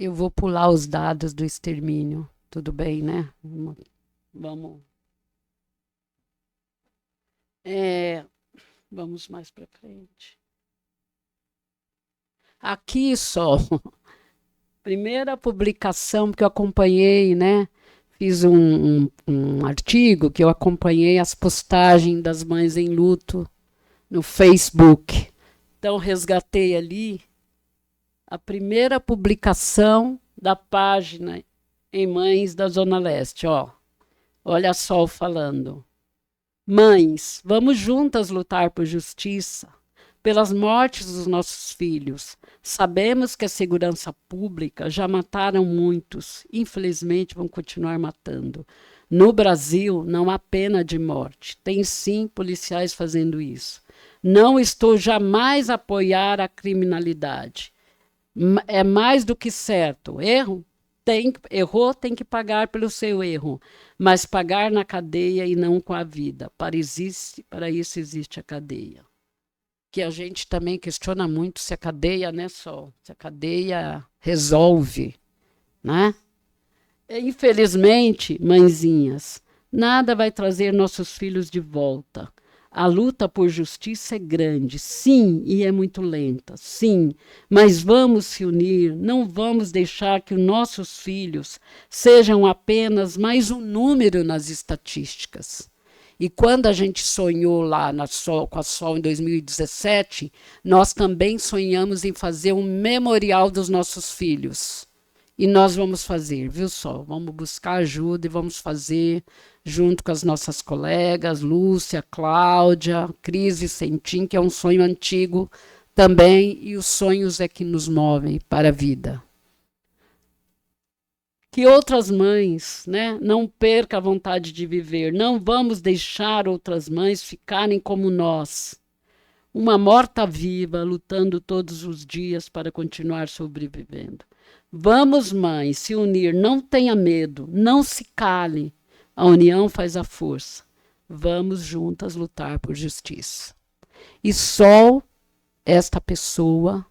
Eu vou pular os dados do extermínio. Tudo bem, né? Vamos. É, vamos mais para frente. Aqui só, primeira publicação que eu acompanhei, né? Fiz um artigo que eu acompanhei as postagens das mães em luto no Facebook. Então, resgatei ali a primeira publicação da página em Mães da Zona Leste. Ó, olha só falando. Mães, vamos juntas lutar por justiça, pelas mortes dos nossos filhos. Sabemos que a segurança pública já mataram muitos, infelizmente vão continuar matando. No Brasil, não há pena de morte. Tem sim policiais fazendo isso. Não estou jamais a apoiar a criminalidade. É mais do que certo. Errou, tem que pagar pelo seu erro, mas pagar na cadeia e não com a vida. Para isso existe a cadeia. Que a gente também questiona muito se a cadeia, né, se a cadeia resolve, né? Infelizmente, mãezinhas, nada vai trazer nossos filhos de volta. A luta por justiça é grande, sim, e é muito lenta, sim, mas vamos se unir, não vamos deixar que os nossos filhos sejam apenas mais um número nas estatísticas. E quando a gente sonhou lá com a Sol em 2017, nós também sonhamos em fazer um memorial dos nossos filhos. E nós vamos fazer, viu só? Vamos buscar ajuda e vamos fazer junto com as nossas colegas, Lúcia, Cláudia, Cris Vicentim, que é um sonho antigo também, e os sonhos é que nos movem para a vida. Que outras mães, né, não percam a vontade de viver. Não vamos deixar outras mães ficarem como nós. Uma morta-viva, lutando todos os dias para continuar sobrevivendo. Vamos, mãe, se unir, não tenha medo, não se cale. A união faz a força. Vamos juntas lutar por justiça. E só esta pessoa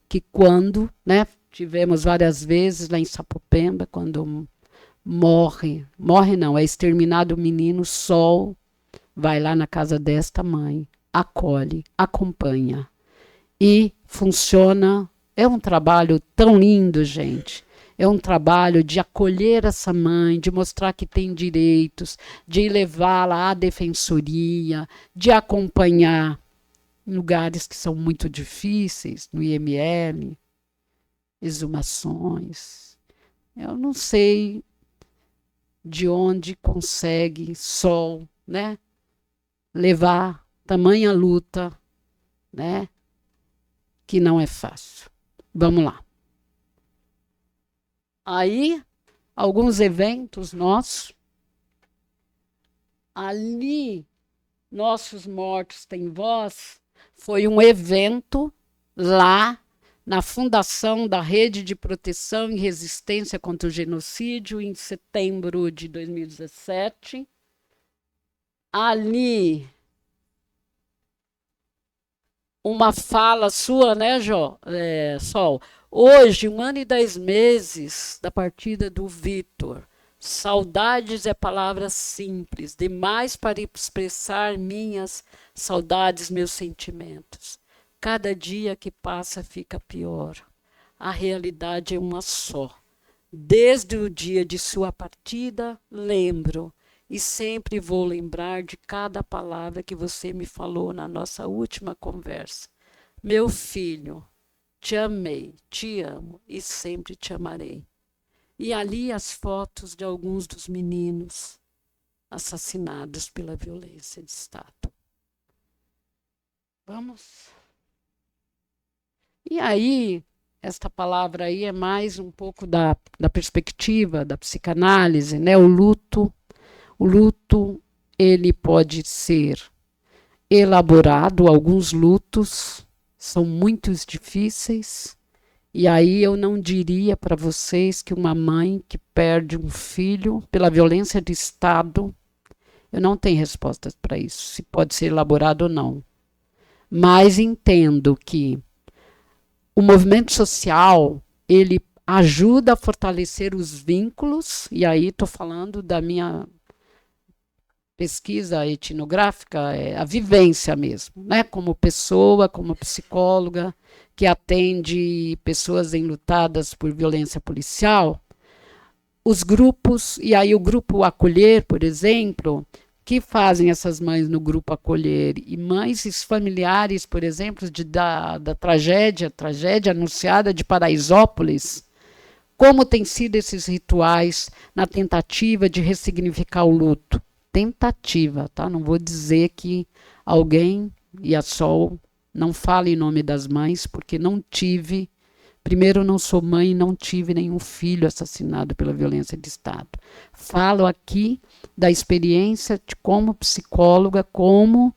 que quando, né, tivemos várias vezes lá em Sapopemba, quando morre não, é exterminado o menino, Sol vai lá na casa desta mãe, acolhe, acompanha e funciona. É um trabalho tão lindo, gente. É um trabalho de acolher essa mãe, de mostrar que tem direitos, de levá-la à defensoria, de acompanhar em lugares que são muito difíceis, no IML, exumações. Eu não sei de onde consegue Sol, né, levar tamanha luta, né, que não é fácil. Vamos lá. Aí, alguns eventos nossos. Ali, Nossos Mortos Têm Voz, foi um evento lá na fundação da Rede de Proteção e Resistência contra o Genocídio, em setembro de 2017. Ali, uma fala sua, né, Sol? Hoje, 1 ano e 10 meses da partida do Vitor. Saudades é palavra simples, demais para expressar minhas saudades, meus sentimentos. Cada dia que passa fica pior. A realidade é uma só. Desde o dia de sua partida, lembro e sempre vou lembrar de cada palavra que você me falou na nossa última conversa. Meu filho, te amei, te amo e sempre te amarei. E ali as fotos de alguns dos meninos assassinados pela violência de Estado. Vamos. E aí, esta palavra aí é mais um pouco da perspectiva da psicanálise, né? O luto, ele pode ser elaborado, alguns lutos são muito difíceis, e aí eu não diria para vocês que uma mãe que perde um filho pela violência de Estado, eu não tenho respostas para isso, se pode ser elaborado ou não. Mas entendo que o movimento social, ele ajuda a fortalecer os vínculos, e aí estou falando da minha pesquisa etnográfica, a vivência mesmo, né? Como pessoa, como psicóloga, que atende pessoas enlutadas por violência policial, os grupos, e aí o grupo Acolher, por exemplo, que fazem essas mães no grupo Acolher, e mães familiares, por exemplo, da tragédia anunciada de Paraisópolis, como têm sido esses rituais na tentativa de ressignificar o luto. Tentativa, tá? Não vou dizer que alguém, e a Sol, não fala em nome das mães, porque não tive. Primeiro, não sou mãe e não tive nenhum filho assassinado pela violência de Estado. Falo aqui da experiência de como psicóloga, como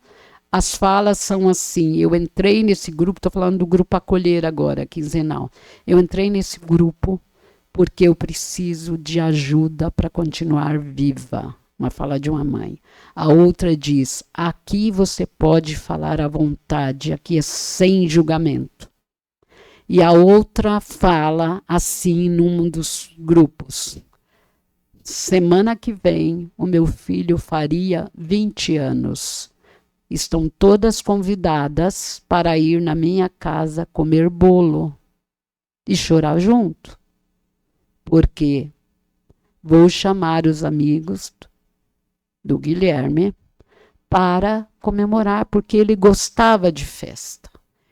as falas são assim. Eu entrei nesse grupo, estou falando do grupo Acolher agora, quinzenal. Eu entrei nesse grupo porque eu preciso de ajuda para continuar viva. Uma fala de uma mãe. A outra diz, aqui você pode falar à vontade, aqui é sem julgamento. E a outra fala assim num dos grupos. Semana que vem, o meu filho faria 20 anos. Estão todas convidadas para ir na minha casa comer bolo e chorar junto. Porque vou chamar os amigos do Guilherme para comemorar, porque ele gostava de festa.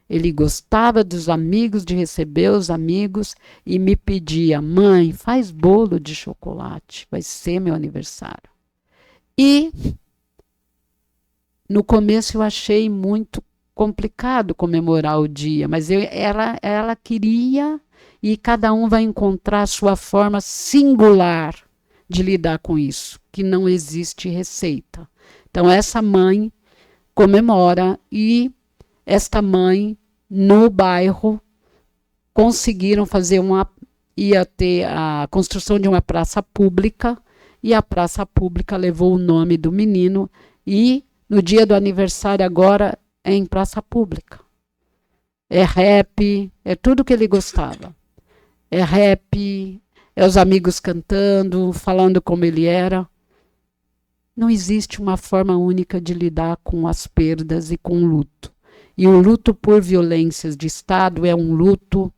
Ele gostava dos amigos, de receber os amigos e me pedia, mãe, faz bolo de chocolate, vai ser meu aniversário. E no começo eu achei muito complicado comemorar o dia, mas ela queria e cada um vai encontrar a sua forma singular de lidar com isso, que não existe receita. Então essa mãe comemora e esta mãe no bairro conseguiram fazer ia ter a construção de uma praça pública e a praça pública levou o nome do menino e no dia do aniversário agora é em praça pública. É rap, é tudo que ele gostava. É rap, é os amigos cantando, falando como ele era. Não existe uma forma única de lidar com as perdas e com o luto. E o luto por violências de Estado é um luto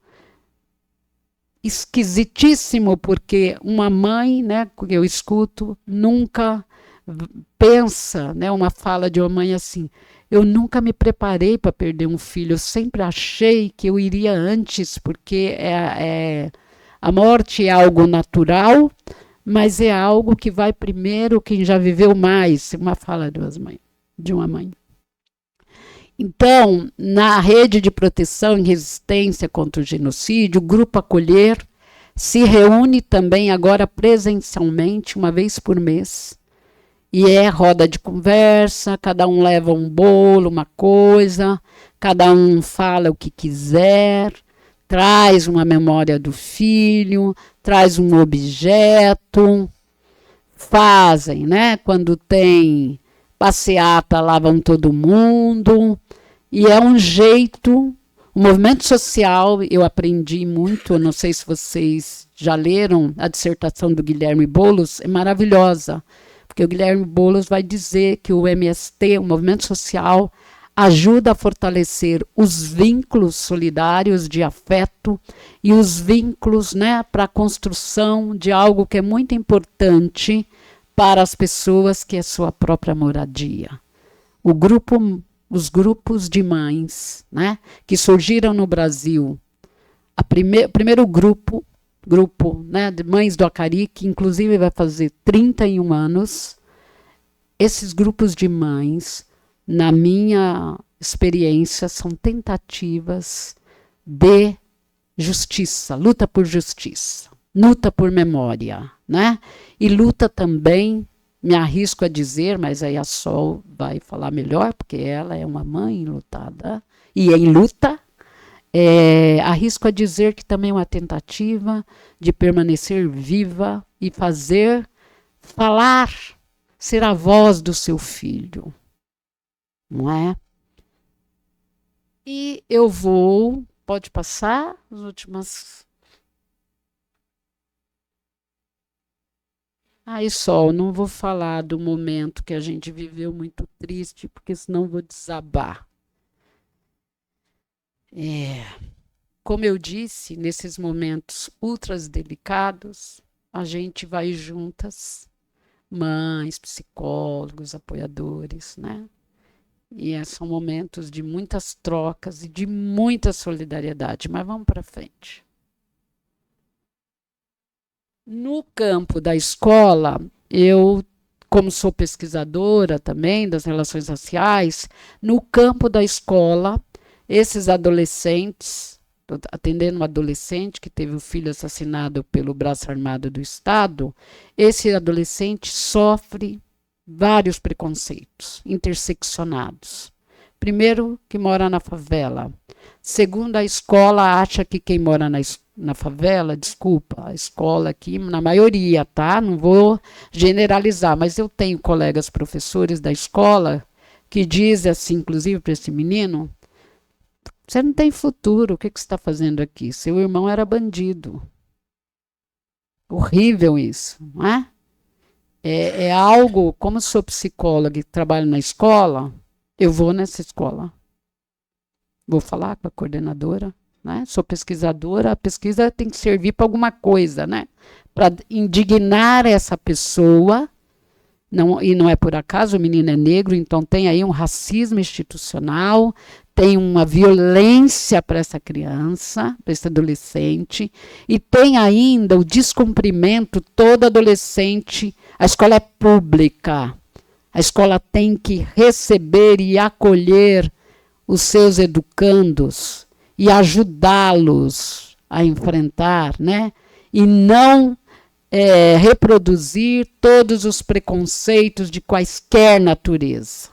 esquisitíssimo, porque uma mãe, né, que eu escuto, nunca pensa, né, uma fala de uma mãe assim, eu nunca me preparei para perder um filho, eu sempre achei que eu iria antes, porque a morte é algo natural, mas é algo que vai primeiro quem já viveu mais, uma fala de uma mãe. Então, na rede de proteção e resistência contra o genocídio, o Grupo Acolher se reúne também agora presencialmente, uma vez por mês, e é roda de conversa, cada um leva um bolo, uma coisa, cada um fala o que quiser, traz uma memória do filho, traz um objeto, fazem, né? Quando tem passeata, lá vão todo mundo, e é um jeito, o movimento social, eu aprendi muito, não sei se vocês já leram a dissertação do Guilherme Boulos, é maravilhosa, porque o Guilherme Boulos vai dizer que o MST, o movimento social, ajuda a fortalecer os vínculos solidários de afeto e os vínculos, né, para a construção de algo que é muito importante para as pessoas, que é sua própria moradia. Os grupos de mães, né, que surgiram no Brasil, o primeiro grupo, né, de mães do Acari, que inclusive vai fazer 31 anos, esses grupos de mães, na minha experiência, são tentativas de justiça, luta por justiça, luta por memória, né? E luta também, me arrisco a dizer, mas aí a Sol vai falar melhor, porque ela é uma mãe lutada e em luta. Arrisco a dizer que também é uma tentativa de permanecer viva e falar, ser a voz do seu filho, não é? E eu pode passar as últimas. Ai, Sol, não vou falar do momento que a gente viveu muito triste, porque senão vou desabar. É, como eu disse, nesses momentos ultras delicados, a gente vai juntas, mães, psicólogos, apoiadores, né? São momentos de muitas trocas e de muita solidariedade, mas vamos para frente. No campo da escola, eu, como sou pesquisadora também das relações raciais, no campo da escola, esses adolescentes, atendendo um adolescente que teve o filho assassinado pelo braço armado do Estado, esse adolescente sofre vários preconceitos interseccionados. Primeiro, que mora na favela. Segundo, a escola acha que quem mora na favela, desculpa, a escola aqui, na maioria, tá? Não vou generalizar, mas eu tenho colegas professores da escola que dizem assim, inclusive para esse menino, você não tem futuro, o que você está fazendo aqui? Seu irmão era bandido. Horrível isso, não é? É algo, como sou psicóloga e trabalho na escola, eu vou nessa escola. Vou falar com a coordenadora, né? Sou pesquisadora, a pesquisa tem que servir para alguma coisa, né? Para indignar essa pessoa, não, e não é por acaso, o menino é negro, então tem aí um racismo institucional, tem uma violência para essa criança, para esse adolescente, e tem ainda o descumprimento, todo adolescente, a escola é pública, a escola tem que receber e acolher os seus educandos e ajudá-los a enfrentar, né? E não reproduzir todos os preconceitos de quaisquer natureza.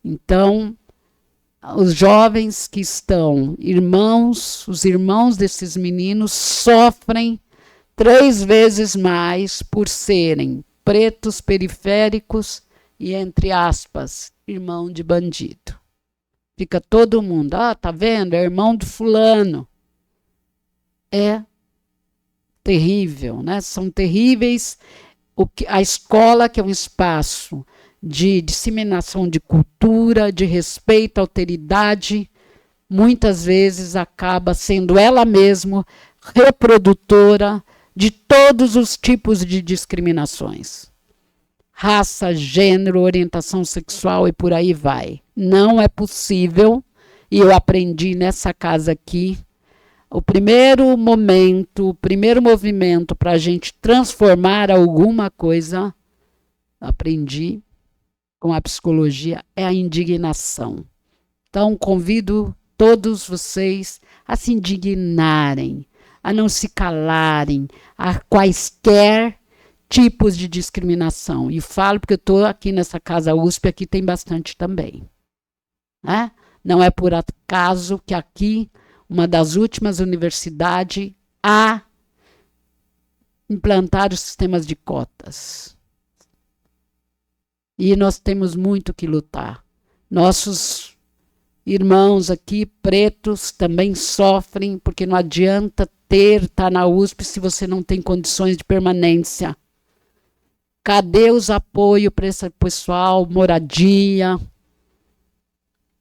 Então, os jovens que estão os irmãos desses meninos sofrem 3 vezes mais por serem pretos, periféricos e, entre aspas, irmão de bandido. Fica todo mundo, tá vendo? É irmão do fulano. É terrível, né? São terríveis. A escola, que é um espaço de disseminação de cultura, de respeito à alteridade, muitas vezes acaba sendo ela mesma reprodutora de todos os tipos de discriminações. Raça, gênero, orientação sexual e por aí vai. Não é possível, e eu aprendi nessa casa aqui, o primeiro momento, o primeiro movimento para a gente transformar alguma coisa, aprendi com a psicologia, é a indignação. Então, convido todos vocês a se indignarem, a não se calarem a quaisquer tipos de discriminação. E falo porque eu estou aqui nessa casa USP, aqui tem bastante também. Né? Não é por acaso que aqui, uma das últimas universidades, a implantar os sistemas de cotas. E nós temos muito que lutar. Nossos irmãos aqui, pretos, também sofrem, porque não adianta estar na USP se você não tem condições de permanência. Cadê os apoios para esse pessoal? Moradia.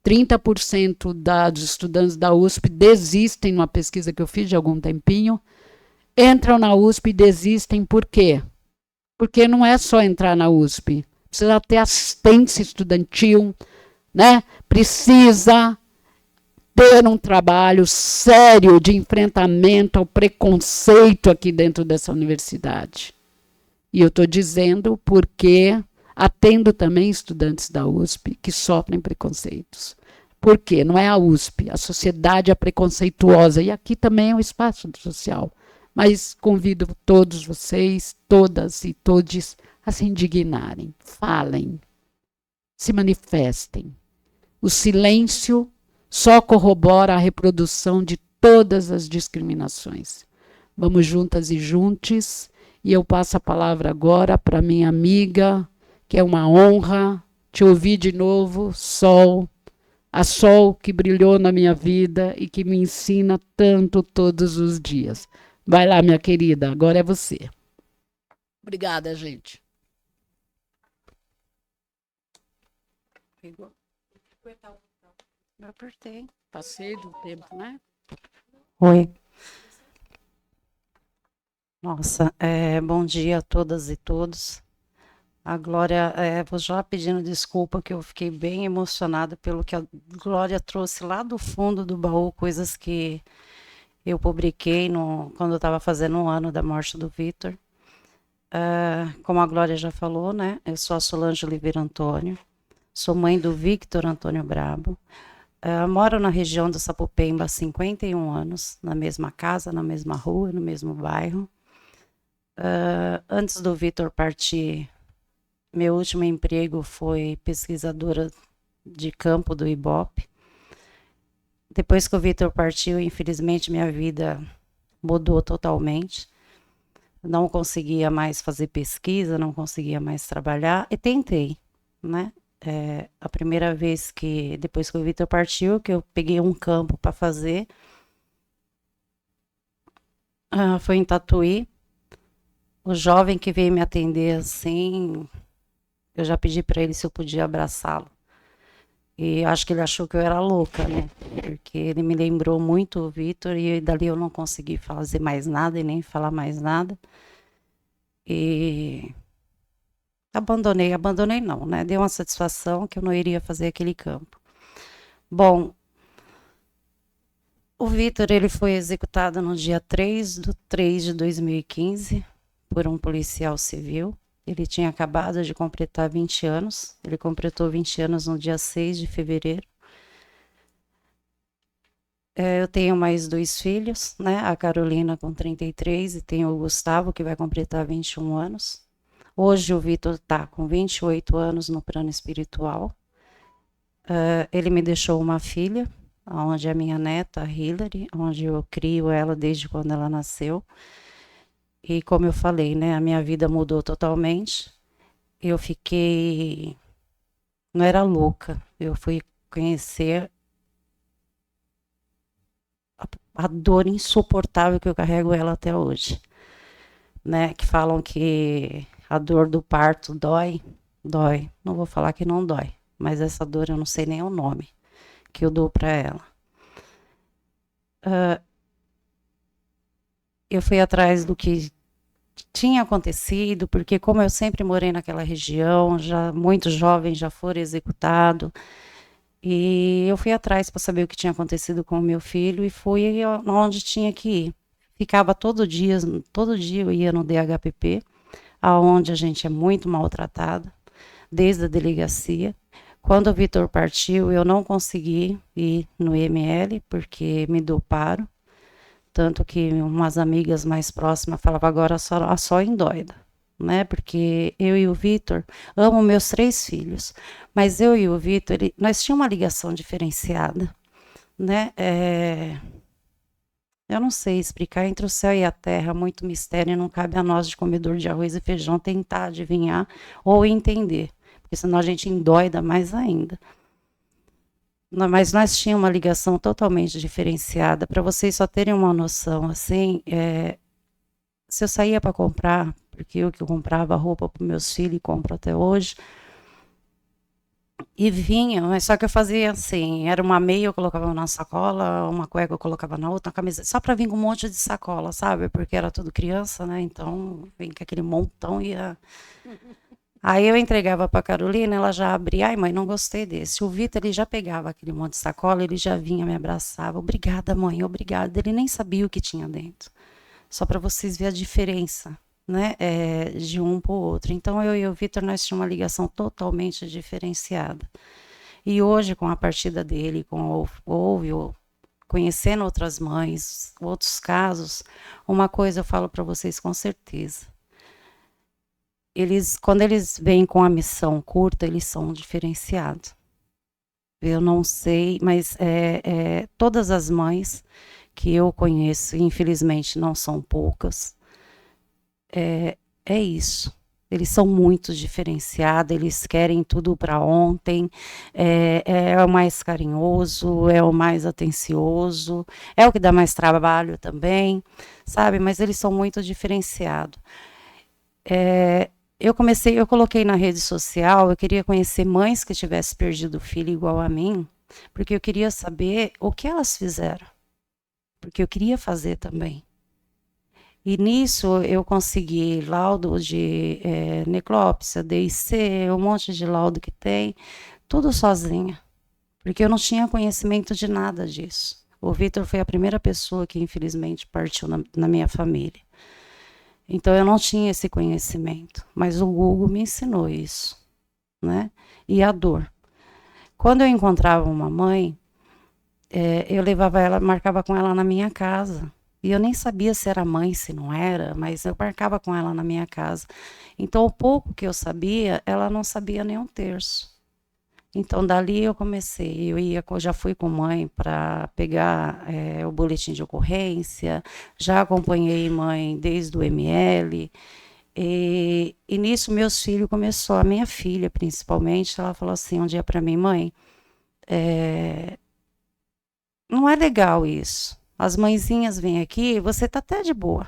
30% dos estudantes da USP desistem, numa pesquisa que eu fiz de algum tempinho, entram na USP e desistem. Por quê? Porque não é só entrar na USP. Precisa ter assistência estudantil, né? Precisa ter um trabalho sério de enfrentamento ao preconceito aqui dentro dessa universidade. E eu estou dizendo porque atendo também estudantes da USP que sofrem preconceitos. Por quê? Não é a USP, a sociedade é preconceituosa, e aqui também é um espaço social. Mas convido todos vocês, todas e todes, a se indignarem, falem, se manifestem. O silêncio só corrobora a reprodução de todas as discriminações. Vamos juntas e juntos, e eu passo a palavra agora para minha amiga, que é uma honra te ouvir de novo, Sol, a Sol que brilhou na minha vida e que me ensina tanto todos os dias. Vai lá, minha querida, agora é você. Obrigada, gente. Pegou? Eu apertei. Passei do tempo, né? Oi. Nossa, bom dia a todas e todos. A Glória, vou já pedindo desculpa que eu fiquei bem emocionada pelo que a Glória trouxe lá do fundo do baú, coisas que eu publiquei quando eu estava fazendo 1 ano da morte do Vitor. Como a Glória já falou, né? Eu sou a Solange Oliveira Antônio, sou mãe do Victor Antônio Brabo. Moro na região do Sapopemba há 51 anos, na mesma casa, na mesma rua, no mesmo bairro. Antes do Vitor partir, meu último emprego foi pesquisadora de campo do Ibope. Depois que o Vitor partiu, infelizmente, minha vida mudou totalmente. Não conseguia mais fazer pesquisa, não conseguia mais trabalhar e tentei, né? A primeira vez que, depois que o Vitor partiu, que eu peguei um campo para fazer, foi em Tatuí. O jovem que veio me atender assim, eu já pedi para ele se eu podia abraçá-lo. E acho que ele achou que eu era louca, né? Porque ele me lembrou muito o Vitor e dali eu não consegui fazer mais nada e nem falar mais nada. E abandonei não, né? Deu uma satisfação que eu não iria fazer aquele campo. Bom, o Vitor, ele foi executado no dia 3/3/2015 por um policial civil. Ele tinha acabado de completar 20 anos. Ele completou 20 anos no dia 6 de fevereiro. Eu tenho mais 2 filhos, né? A Carolina com 33 e tenho o Gustavo, que vai completar 21 anos. Hoje o Vitor está com 28 anos no plano espiritual. Ele me deixou uma filha, onde é a minha neta, a Hillary, onde eu crio ela desde quando ela nasceu. E como eu falei, né, a minha vida mudou totalmente. Eu fiquei, não era louca, eu fui conhecer a dor insuportável que eu carrego ela até hoje, né? Que falam que a dor do parto dói, dói. Não vou falar que não dói, mas essa dor eu não sei nem o nome que eu dou para ela. Eu fui atrás do que tinha acontecido, porque como eu sempre morei naquela região, já muitos jovens já foram executados, e eu fui atrás para saber o que tinha acontecido com o meu filho e fui onde tinha que ir. Ficava todo dia eu ia no DHPP, aonde a gente é muito maltratada, desde a delegacia. Quando o Vitor partiu, eu não consegui ir no IML, porque me doparam. Tanto que umas amigas mais próximas falavam agora só endoida, né? Porque eu e o Vitor amo meus 3 filhos, mas eu e o Vitor, nós tínhamos uma ligação diferenciada, né? Eu não sei explicar, entre o céu e a terra, muito mistério, e não cabe a nós de comedor de arroz e feijão tentar adivinhar ou entender, porque senão a gente endoida mais ainda. Mas nós tínhamos uma ligação totalmente diferenciada. Para vocês só terem uma noção, assim, se eu saía para comprar, porque eu que comprava roupa para meus filhos e compro até hoje, e vinha, mas só que eu fazia assim, era uma meia eu colocava na sacola, uma cueca eu colocava na outra, uma camisa, só para vir com um monte de sacola, sabe? Porque era tudo criança, né? Então, vem com aquele montão e ia... Aí eu entregava para Carolina, ela já abria, ai mãe, não gostei desse. O Vitor, ele já pegava aquele monte de sacola, ele já vinha, me abraçava, obrigada mãe, obrigada. Ele nem sabia o que tinha dentro. Só para vocês verem a diferença, né, de um para o outro. Então eu e o Vitor, nós tínhamos uma ligação totalmente diferenciada. E hoje, com a partida dele, conhecendo outras mães, outros casos, uma coisa eu falo para vocês com certeza. Quando eles vêm com a missão curta, eles são diferenciados. Eu não sei, mas todas as mães que eu conheço, infelizmente não são poucas, é isso. Eles são muito diferenciados, eles querem tudo para ontem, é o mais carinhoso, é o mais atencioso, é o que dá mais trabalho também, sabe? Mas eles são muito diferenciados. Eu coloquei na rede social, eu queria conhecer mães que tivessem perdido o filho igual a mim, porque eu queria saber o que elas fizeram, porque eu queria fazer também. E nisso eu consegui laudo de necrópsia, DIC, um monte de laudo que tem, tudo sozinha, porque eu não tinha conhecimento de nada disso. O Vitor foi a primeira pessoa que infelizmente partiu na minha família. Então eu não tinha esse conhecimento, mas o Google me ensinou isso, né? E a dor. Quando eu encontrava uma mãe, eu levava ela, marcava com ela na minha casa. E eu nem sabia se era mãe, se não era, mas eu marcava com ela na minha casa. Então, o pouco que eu sabia, ela não sabia nem um terço. Então, dali eu comecei. Já fui com mãe para pegar o boletim de ocorrência, já acompanhei mãe desde o ML. E nisso, meus filhos começou, a minha filha principalmente, ela falou assim um dia para mim, mãe, não é legal isso. As mãezinhas vêm aqui, você tá até de boa.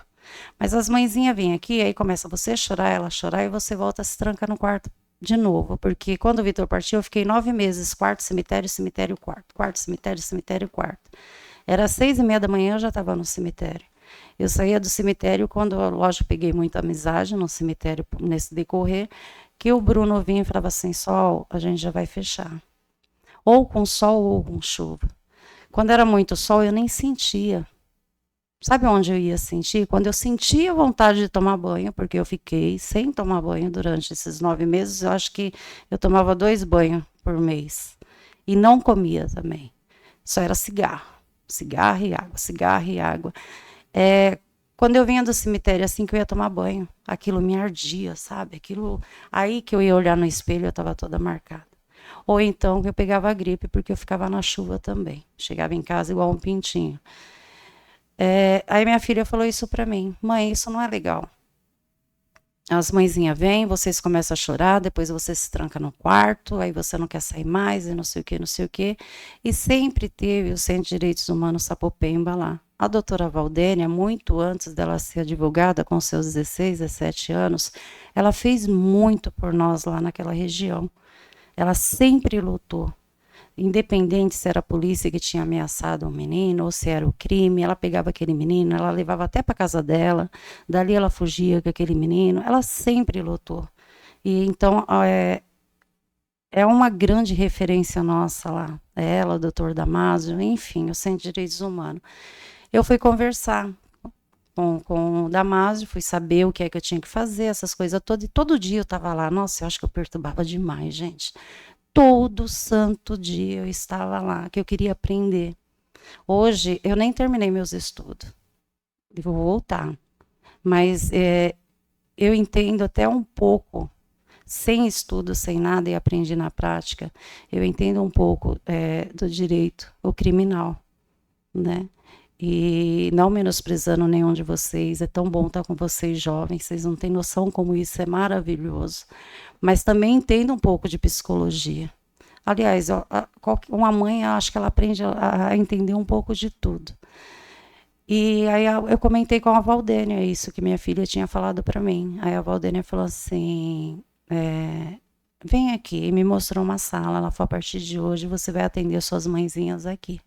Mas as mãezinhas vêm aqui, aí começa você a chorar, ela a chorar, e você volta a se tranca no quarto de novo. Porque quando o Vitor partiu, eu fiquei 9 meses, quarto, cemitério, cemitério, quarto. Quarto, cemitério, cemitério, quarto. Era 6:30 da manhã, eu já estava no cemitério. Eu saía do cemitério quando, lógico, peguei muita amizade no cemitério nesse decorrer, que o Bruno vinha e falava assim, Sol, a gente já vai fechar. Ou com sol ou com chuva. Quando era muito sol, eu nem sentia. Sabe onde eu ia sentir? Quando eu sentia vontade de tomar banho, porque eu fiquei sem tomar banho durante esses 9 meses, eu acho que eu tomava 2 banhos por mês. E não comia também. Só era cigarro. Cigarro e água, cigarro e água. Quando eu vinha do cemitério, assim que eu ia tomar banho, aquilo me ardia, sabe? Aquilo, aí que eu ia olhar no espelho, eu estava toda marcada. Ou então eu pegava a gripe, porque eu ficava na chuva também. Chegava em casa igual um pintinho. Aí minha filha falou isso para mim. Mãe, isso não é legal. As mãezinhas vêm, vocês começam a chorar, depois você se tranca no quarto, aí você não quer sair mais e não sei o que, não sei o que. E sempre teve o Centro de Direitos Humanos Sapopemba lá. A doutora Valdênia, muito antes dela ser advogada, com seus 16, 17 anos, ela fez muito por nós lá naquela região. Ela sempre lutou. Independente se era a polícia que tinha ameaçado um menino ou se era o crime, ela pegava aquele menino, ela levava até para casa dela, dali ela fugia com aquele menino, ela sempre lutou. E então é uma grande referência nossa lá, ela, o doutor Damásio, enfim, o Centro de Direitos Humanos. Eu fui conversar com o Damásio, fui saber o que é que eu tinha que fazer, essas coisas todas, e todo dia eu estava lá. Nossa, eu acho que eu perturbava demais, gente. Todo santo dia eu estava lá, que eu queria aprender. Hoje, eu nem terminei meus estudos. Eu vou voltar. Mas eu entendo até um pouco, sem estudo, sem nada, e aprendi na prática, eu entendo um pouco do direito, o criminal, né? E não menosprezando nenhum de vocês, é tão bom estar com vocês jovens, vocês não têm noção como isso é maravilhoso. Mas também entendo um pouco de psicologia. Aliás, uma mãe, eu acho que ela aprende a entender um pouco de tudo. E aí eu comentei com a Valdênia isso que minha filha tinha falado para mim. Aí a Valdênia falou assim, vem aqui, e me mostrou uma sala. Ela falou, a partir de hoje você vai atender suas mãezinhas aqui.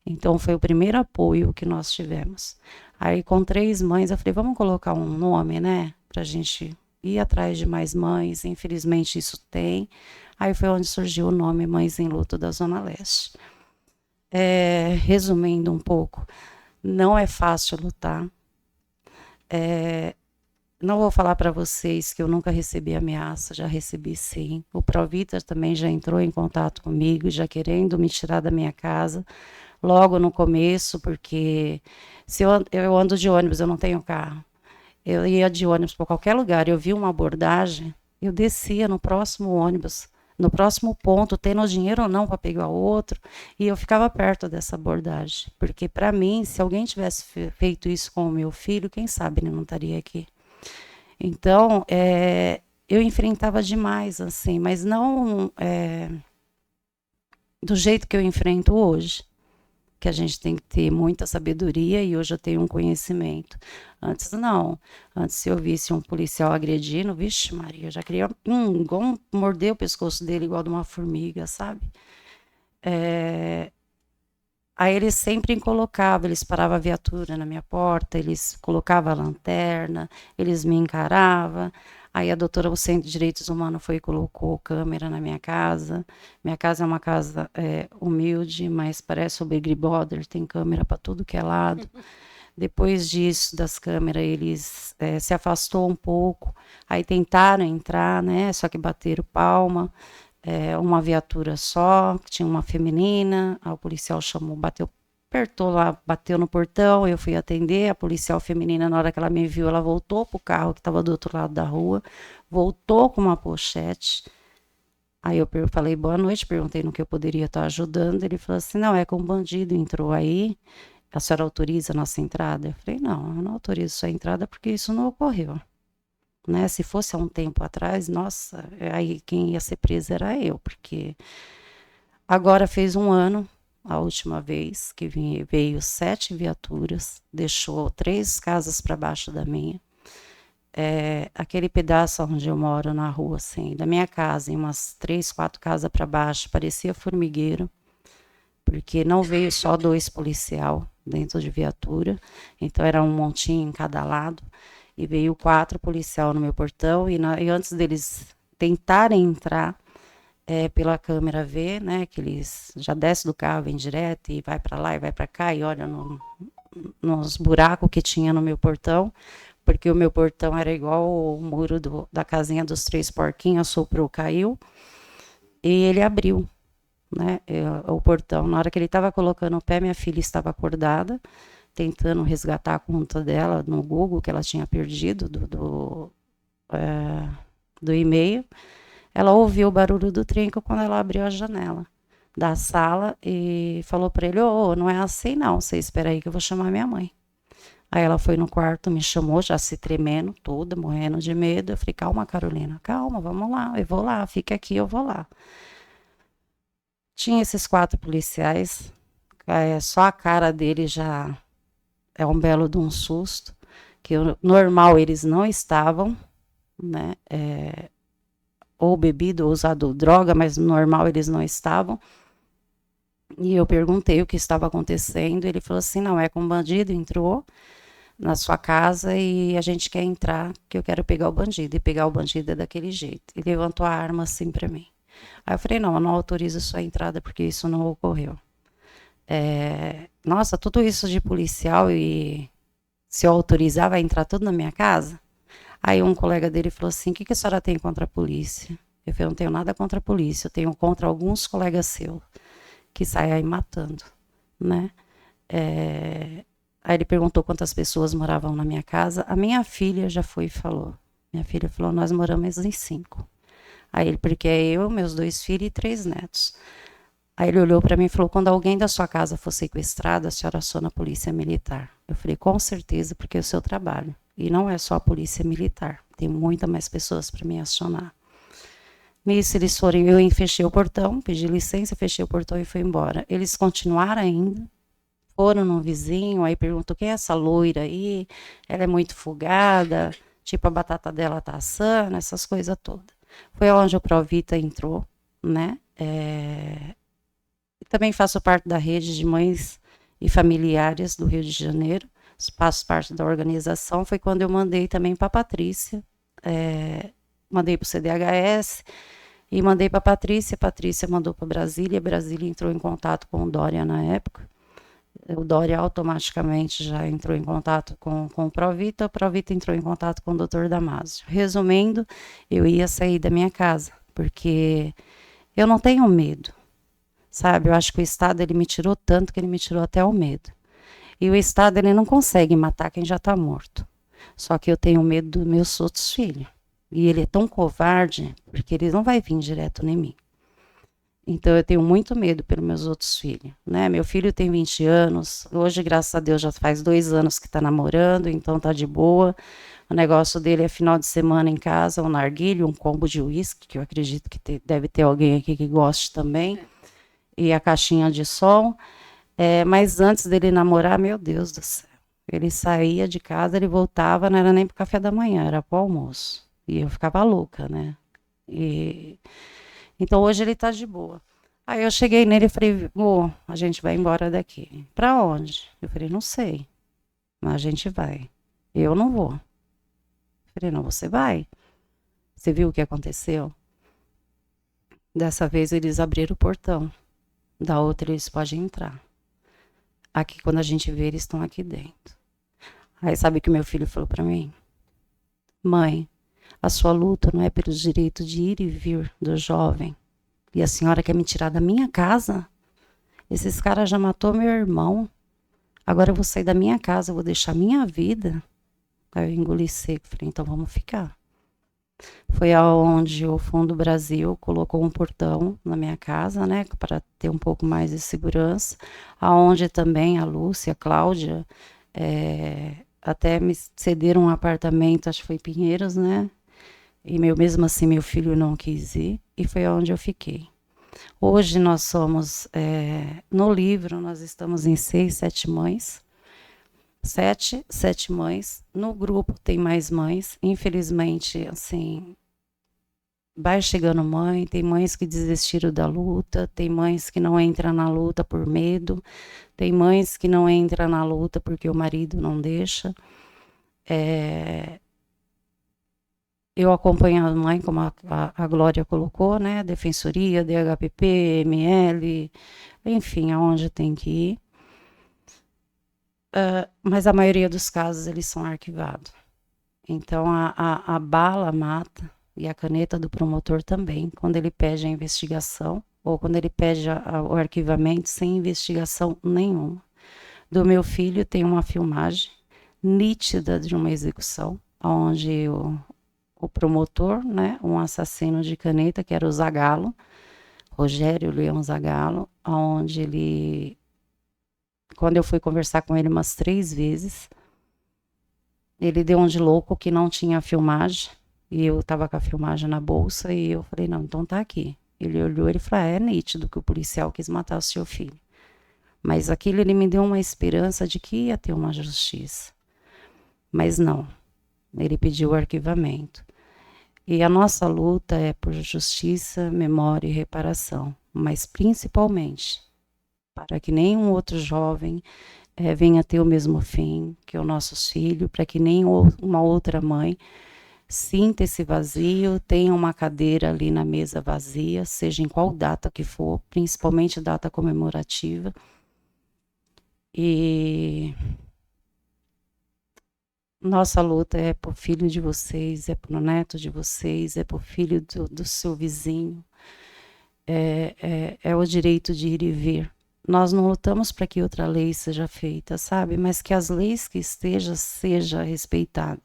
Então foi o primeiro apoio que nós tivemos. Aí com 3 mães eu falei, vamos colocar um nome, né? Pra gente ir atrás de mais mães. Infelizmente isso tem. Aí foi onde surgiu o nome Mães em Luto da Zona Leste. Resumindo um pouco, não é fácil lutar. Não vou falar para vocês que eu nunca recebi ameaça, já recebi sim. O Provita também já entrou em contato comigo, já querendo me tirar da minha casa, logo no começo, porque se eu ando de ônibus, eu não tenho carro. Eu ia de ônibus para qualquer lugar, eu vi uma abordagem, eu descia no próximo ônibus, no próximo ponto, tendo dinheiro ou não para pegar o outro, e eu ficava perto dessa abordagem. Porque para mim, se alguém tivesse feito isso com o meu filho, quem sabe ele não estaria aqui. Então, eu enfrentava demais, assim, mas não do jeito que eu enfrento hoje. que a gente tem que ter muita sabedoria e hoje eu tenho um conhecimento. Antes não. Antes, se eu visse um policial agredindo, vixe Maria, eu já queria igual morder o pescoço dele igual de uma formiga, sabe? Aí eles sempre colocavam, eles paravam a viatura na minha porta, eles colocavam a lanterna, eles me encaravam. Aí a doutora do Centro de Direitos Humanos foi e colocou câmera na minha casa. Minha casa é uma casa humilde, mas parece o Big Brother, tem câmera para tudo que é lado. Depois disso, das câmeras, eles se afastou um pouco, aí tentaram entrar, né? Só que bateram palma, uma viatura só, tinha uma feminina, o policial chamou, bateu, apertou lá, bateu no portão, eu fui atender, a policial feminina, na hora que ela me viu, ela voltou pro carro que estava do outro lado da rua, voltou com uma pochete. Aí eu falei, boa noite, perguntei no que eu poderia estar ajudando, ele falou assim, não, é que um bandido entrou aí, a senhora autoriza a nossa entrada? Eu falei, não, eu não autorizo sua entrada porque isso não ocorreu. Né? Se fosse há um tempo atrás, nossa, aí quem ia ser preso era eu, porque agora fez um ano, a última vez, que veio 7 viaturas, deixou 3 casas para baixo da minha. Aquele pedaço onde eu moro na rua, assim, da minha casa, em umas 3, 4 casas para baixo, parecia formigueiro, porque não veio só 2 policial dentro de viatura, então era um montinho em cada lado, e veio 4 policial no meu portão, e antes deles tentarem entrar pela câmera ver, né, que eles já descem do carro, vem direto, e vai para lá e vai para cá, e olha nos buracos que tinha no meu portão, porque o meu portão era igual o muro da casinha dos 3 porquinhos, soprou, caiu, e ele abriu, né, o portão. Na hora que ele estava colocando o pé, minha filha estava acordada, tentando resgatar a conta dela no Google, que ela tinha perdido do e-mail. Ela ouviu o barulho do trinco quando ela abriu a janela da sala e falou para ele, não é assim não, você espera aí que eu vou chamar minha mãe. Aí ela foi no quarto, me chamou, já se tremendo toda, morrendo de medo. Eu falei, calma, Carolina, calma, vamos lá, eu vou lá, fica aqui, eu vou lá. Tinha esses 4 policiais, só a cara dele já é um belo de um susto, que normal eles não estavam, né, ou bebido ou usado droga, mas normal eles não estavam. E eu perguntei o que estava acontecendo, ele falou assim, não, é que um bandido entrou na sua casa e a gente quer entrar, que eu quero pegar o bandido, e pegar o bandido é daquele jeito. E levantou a arma assim para mim. Aí eu falei, não, eu não autorizo sua entrada porque isso não ocorreu. Nossa, tudo isso de policial e se eu autorizar vai entrar tudo na minha casa? Aí um colega dele falou assim, o que a senhora tem contra a polícia? Eu falei, eu não tenho nada contra a polícia, eu tenho contra alguns colegas seus que saem aí matando, né? Aí ele perguntou quantas pessoas moravam na minha casa. A minha filha já foi e falou. Minha filha falou, nós moramos em 5. Aí ele, porque é eu, meus 2 filhos e 3 netos. Aí ele olhou para mim e falou, quando alguém da sua casa for sequestrado, a senhora aciona a polícia militar. Eu falei, com certeza, porque é o seu trabalho. E não é só a polícia militar, tem muitas mais pessoas para me acionar. Nisso eles foram, eu fechei o portão, pedi licença, fechei o portão e fui embora. Eles continuaram ainda, foram no vizinho, aí perguntou, quem é essa loira aí? Ela é muito folgada, tipo a batata dela tá assando, essas coisas todas. Foi onde o Provita entrou, né? Também faço parte da rede de mães e familiares do Rio de Janeiro, faço parte da organização. Foi quando eu mandei também para a Patrícia, mandei para o CDHS e mandei para a Patrícia mandou para Brasília, Brasília entrou em contato com o Dória na época. O Dória automaticamente já entrou em contato com o Provita entrou em contato com o Dr. Damásio. Resumindo, eu ia sair da minha casa, porque eu não tenho medo, sabe? Eu acho que o Estado ele me tirou tanto que ele me tirou até o medo. E o Estado ele não consegue matar quem já está morto. Só que eu tenho medo dos meus outros filhos. E ele é tão covarde, porque ele não vai vir direto em mim. Então, eu tenho muito medo pelos meus outros filhos, né? Meu filho tem 20 anos, hoje, graças a Deus, já faz 2 anos que está namorando, então tá de boa. O negócio dele é final de semana em casa, um narguilho, um combo de uísque, que eu acredito que deve ter alguém aqui que goste também, e a caixinha de som. Mas antes dele namorar, meu Deus do céu. Ele saía de casa, ele voltava, não era nem pro café da manhã, era pro almoço. E eu ficava louca, né? E então hoje ele tá de boa. Aí eu cheguei nele e falei, ô, a gente vai embora daqui. Pra onde? Eu falei, não sei, mas a gente vai. Eu não vou. Eu falei, não, você vai. Você viu o que aconteceu? Dessa vez eles abriram o portão. Da outra eles podem entrar. Aqui, quando a gente vê, eles estão aqui dentro. Aí sabe o que meu filho falou pra mim? Mãe, a sua luta não é pelo direito de ir e vir do jovem. E a senhora quer me tirar da minha casa? Esses caras já matou meu irmão. Agora eu vou sair da minha casa, eu vou deixar minha vida. Aí eu engoli seco, falei, então vamos ficar. Foi aonde o Fundo Brasil colocou um portão na minha casa, né, para ter um pouco mais de segurança. Aonde também a Lúcia, a Cláudia, até me cederam um apartamento, acho que foi em Pinheiros, né? E mesmo assim meu filho não quis ir e foi aonde eu fiquei. Hoje nós somos, no livro, nós estamos em 6, 7 mães. 7 mães. No grupo tem mais mães. Infelizmente, assim, vai chegando mãe. Tem mães que desistiram da luta. Tem mães que não entram na luta por medo. Tem mães que não entram na luta porque o marido não deixa. Eu acompanho a mãe, como a Glória colocou, né? Defensoria, DHPP, ML, enfim, aonde tem que ir. Mas a maioria dos casos eles são arquivados. Então a bala mata e a caneta do promotor também, quando ele pede a investigação ou quando ele pede o arquivamento sem investigação nenhuma. Do meu filho tem uma filmagem nítida de uma execução, onde o promotor, né, um assassino de caneta, que era o Zagallo, Rogério Leão Zagallo, onde ele, quando eu fui conversar com ele umas 3 vezes, ele deu um de louco que não tinha filmagem, e eu tava com a filmagem na bolsa, e eu falei, não, então tá aqui. Ele olhou e falou, é nítido que o policial quis matar o seu filho. Mas aquilo ele me deu uma esperança de que ia ter uma justiça. Mas não, ele pediu o arquivamento. E a nossa luta é por justiça, memória e reparação, mas principalmente para que nenhum outro jovem venha ter o mesmo fim que os nossos filhos, para que nenhuma outra mãe sinta esse vazio, tenha uma cadeira ali na mesa vazia, seja em qual data que for, principalmente data comemorativa. E nossa luta é pro filho de vocês, é pro neto de vocês, é pro filho do seu vizinho. É o direito de ir e vir. Nós não lutamos para que outra lei seja feita, sabe? Mas que as leis que estejam seja respeitada.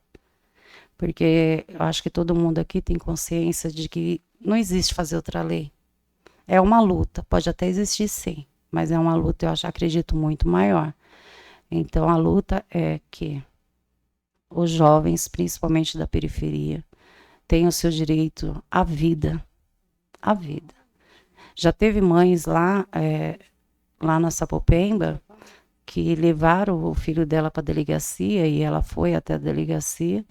Porque eu acho que todo mundo aqui tem consciência de que não existe fazer outra lei. É uma luta, pode até existir sim, mas é uma luta, eu acredito, muito maior. Então a luta é que os jovens, principalmente da periferia, tenham o seu direito à vida. À vida. Já teve mães lá na Sapopemba, que levaram o filho dela para a delegacia, e ela foi até a delegacia,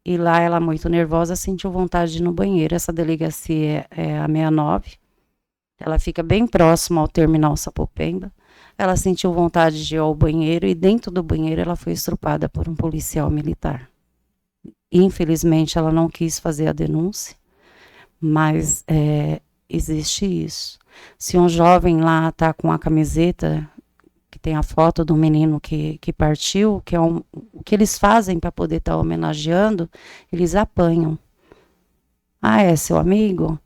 e lá ela, muito nervosa, sentiu vontade de ir no banheiro. Essa delegacia é a 69, ela fica bem próxima ao terminal Sapopemba. Ela sentiu vontade de ir ao banheiro, e dentro do banheiro ela foi estrupada por um policial militar. Infelizmente ela não quis fazer a denúncia, mas existe isso. Se um jovem lá está com a camiseta que tem a foto do menino que partiu, que é o que eles fazem para poder estar homenageando, eles apanham. Ah, é seu amigo?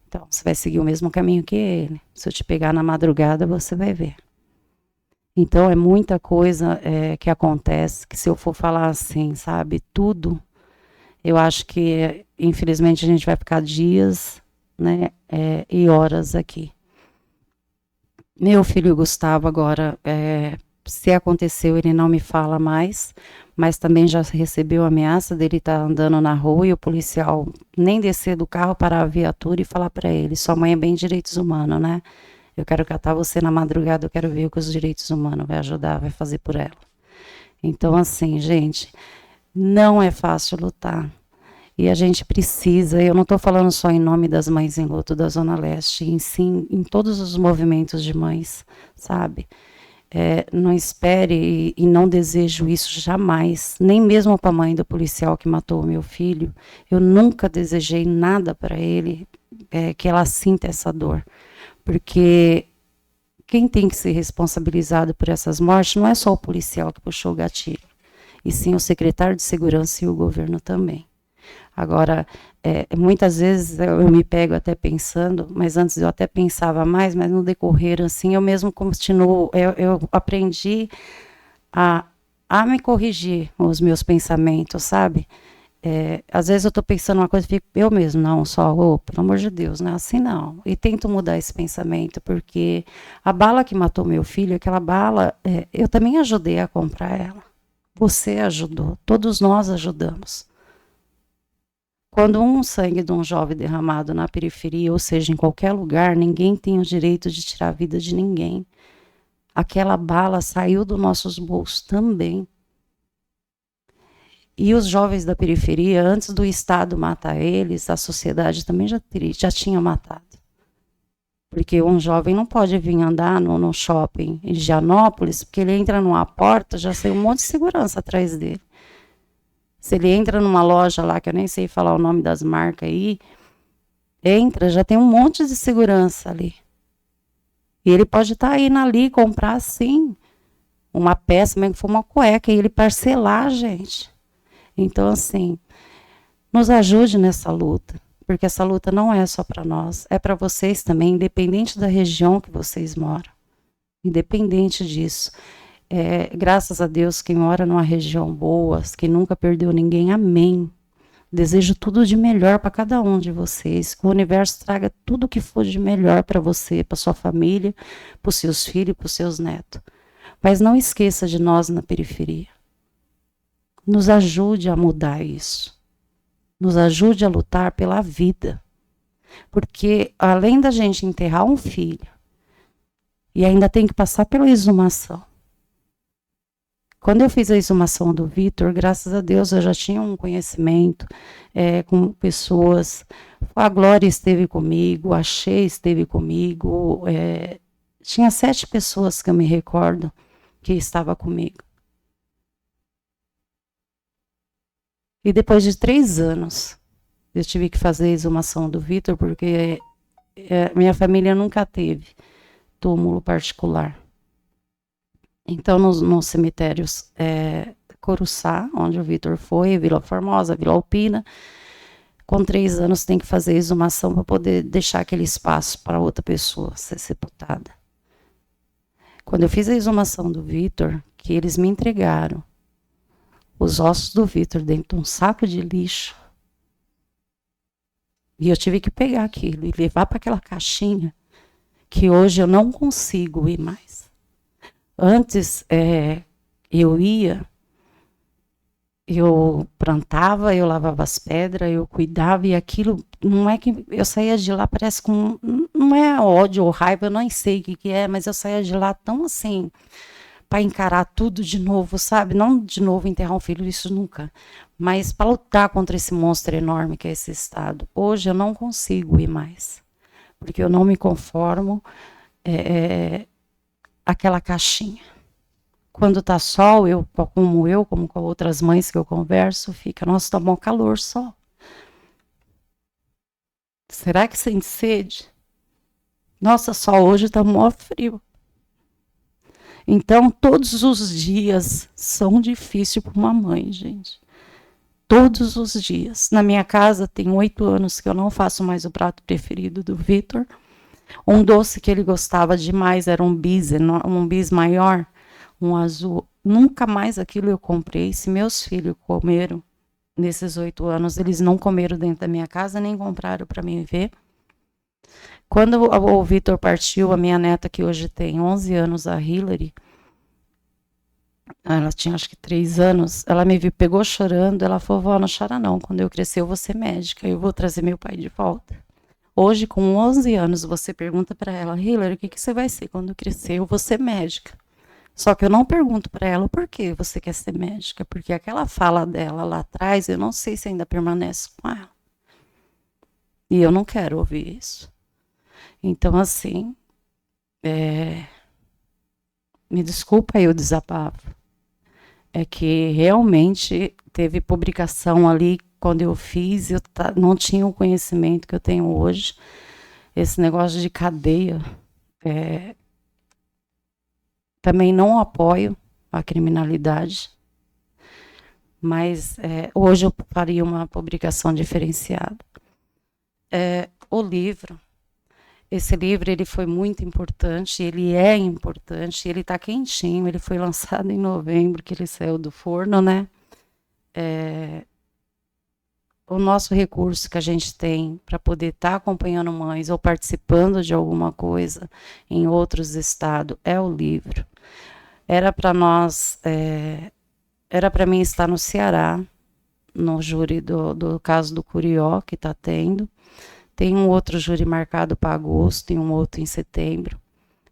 Então, você vai seguir o mesmo caminho que ele. Se eu te pegar na madrugada, você vai ver. Então, é muita coisa que acontece, que se eu for falar assim, sabe, tudo, eu acho que, infelizmente, a gente vai ficar dias, né, e horas aqui. Meu filho Gustavo agora, se aconteceu, ele não me fala mais, mas também já recebeu ameaça dele estar andando na rua e o policial nem descer do carro, parar a viatura e falar para ele, sua mãe é bem direitos humanos, né? Eu quero catar você na madrugada, eu quero ver o que os direitos humanos vai ajudar, vai fazer por ela. Então, assim, gente, não é fácil lutar. E a gente precisa, eu não estou falando só em nome das mães em luto da Zona Leste, em sim, em todos os movimentos de mães, sabe? Não espere e não desejo isso jamais, nem mesmo para a mãe do policial que matou o meu filho. Eu nunca desejei nada para ele, que ela sinta essa dor, porque quem tem que ser responsabilizado por essas mortes não é só o policial que puxou o gatilho, e sim o secretário de segurança e o governo também. Agora, muitas vezes eu me pego até pensando, mas antes eu até pensava mais, mas no decorrer, assim, eu mesmo continuo, eu aprendi a me corrigir os meus pensamentos, sabe? Às vezes eu estou pensando uma coisa e fico, eu mesmo, não, só, pelo amor de Deus, não é assim não. E tento mudar esse pensamento, porque a bala que matou meu filho, aquela bala, eu também ajudei a comprar ela. Você ajudou, todos nós ajudamos. Quando um sangue de um jovem derramado na periferia, ou seja, em qualquer lugar, ninguém tem o direito de tirar a vida de ninguém. Aquela bala saiu dos nossos bolsos também. E os jovens da periferia, antes do Estado matar eles, a sociedade também já tinha matado. Porque um jovem não pode vir andar no shopping em Gianópolis, porque ele entra numa porta, já sai um monte de segurança atrás dele. Se ele entra numa loja lá, que eu nem sei falar o nome das marcas aí, entra, já tem um monte de segurança ali. E ele pode estar indo ali comprar, sim, uma peça, mesmo que for uma cueca, e ele parcelar, gente. Então, assim, nos ajude nessa luta, porque essa luta não é só para nós, é para vocês também, independente da região que vocês moram. Independente disso. Graças a Deus, quem mora numa região boa, que nunca perdeu ninguém, amém. Desejo tudo de melhor para cada um de vocês. Que o universo traga tudo o que for de melhor para você, para sua família, para os seus filhos, para os seus netos. Mas não esqueça de nós na periferia. Nos ajude a mudar isso. Nos ajude a lutar pela vida. Porque além da gente enterrar um filho, e ainda tem que passar pela exumação. Quando eu fiz a exumação do Vitor, graças a Deus eu já tinha um conhecimento com pessoas. A Glória esteve comigo, a Shea esteve comigo. Tinha 7 pessoas que eu me recordo que estavam comigo. E depois de 3 anos, eu tive que fazer a exumação do Vitor, porque minha família nunca teve túmulo particular. Então, nos cemitérios Coruçá, onde o Vitor foi, Vila Formosa, Vila Alpina, com 3 anos tem que fazer a exumação para poder deixar aquele espaço para outra pessoa ser sepultada. Quando eu fiz a exumação do Vitor, que eles me entregaram os ossos do Vitor dentro de um saco de lixo, e eu tive que pegar aquilo e levar para aquela caixinha, que hoje eu não consigo ir mais. Antes, eu ia, eu plantava, eu lavava as pedras, eu cuidava, e aquilo, não é que eu saía de lá, parece com, não é ódio ou raiva, eu não sei o que é, mas eu saía de lá tão assim, para encarar tudo de novo, sabe? Não de novo enterrar um filho, isso nunca, mas para lutar contra esse monstro enorme que é esse Estado. Hoje eu não consigo ir mais, porque eu não me conformo aquela caixinha. Quando tá sol, como com outras mães que eu converso, fica, nossa, tá bom calor só. Será que sente sede? Nossa, só hoje tá mó frio. Então, todos os dias são difíceis para uma mãe, gente. Todos os dias. Na minha casa, tem 8 anos que eu não faço mais o prato preferido do Vitor. Um doce que ele gostava demais era um bis maior, um azul. Nunca mais aquilo eu comprei. Se meus filhos comeram nesses 8 anos, eles não comeram dentro da minha casa, nem compraram para mim ver. Quando o Vitor partiu, a minha neta, que hoje tem 11 anos, a Hillary, ela tinha acho que 3 anos, ela me viu, pegou chorando, ela falou, vó, não chora não, quando eu crescer eu vou ser médica, eu vou trazer meu pai de volta. Hoje, com 11 anos, você pergunta para ela, Hillary, o que, que você vai ser quando crescer? Eu vou ser médica. Só que eu não pergunto para ela por que você quer ser médica, porque aquela fala dela lá atrás, eu não sei se ainda permanece com ela. E eu não quero ouvir isso. Então, assim, me desculpa aí o desabafo. É que realmente teve publicação ali quando eu fiz, eu não tinha o conhecimento que eu tenho hoje. Esse negócio de cadeia, também não apoio a criminalidade, mas hoje eu faria uma publicação diferenciada. O livro, esse livro ele foi muito importante, ele é importante, ele está quentinho, ele foi lançado em novembro, que ele saiu do forno, né? O nosso recurso que a gente tem para poder estar acompanhando mães ou participando de alguma coisa em outros estados é o livro. Era para nós, era para mim estar no Ceará, no júri do caso do Curió, que está tendo. Tem um outro júri marcado para agosto e um outro em setembro.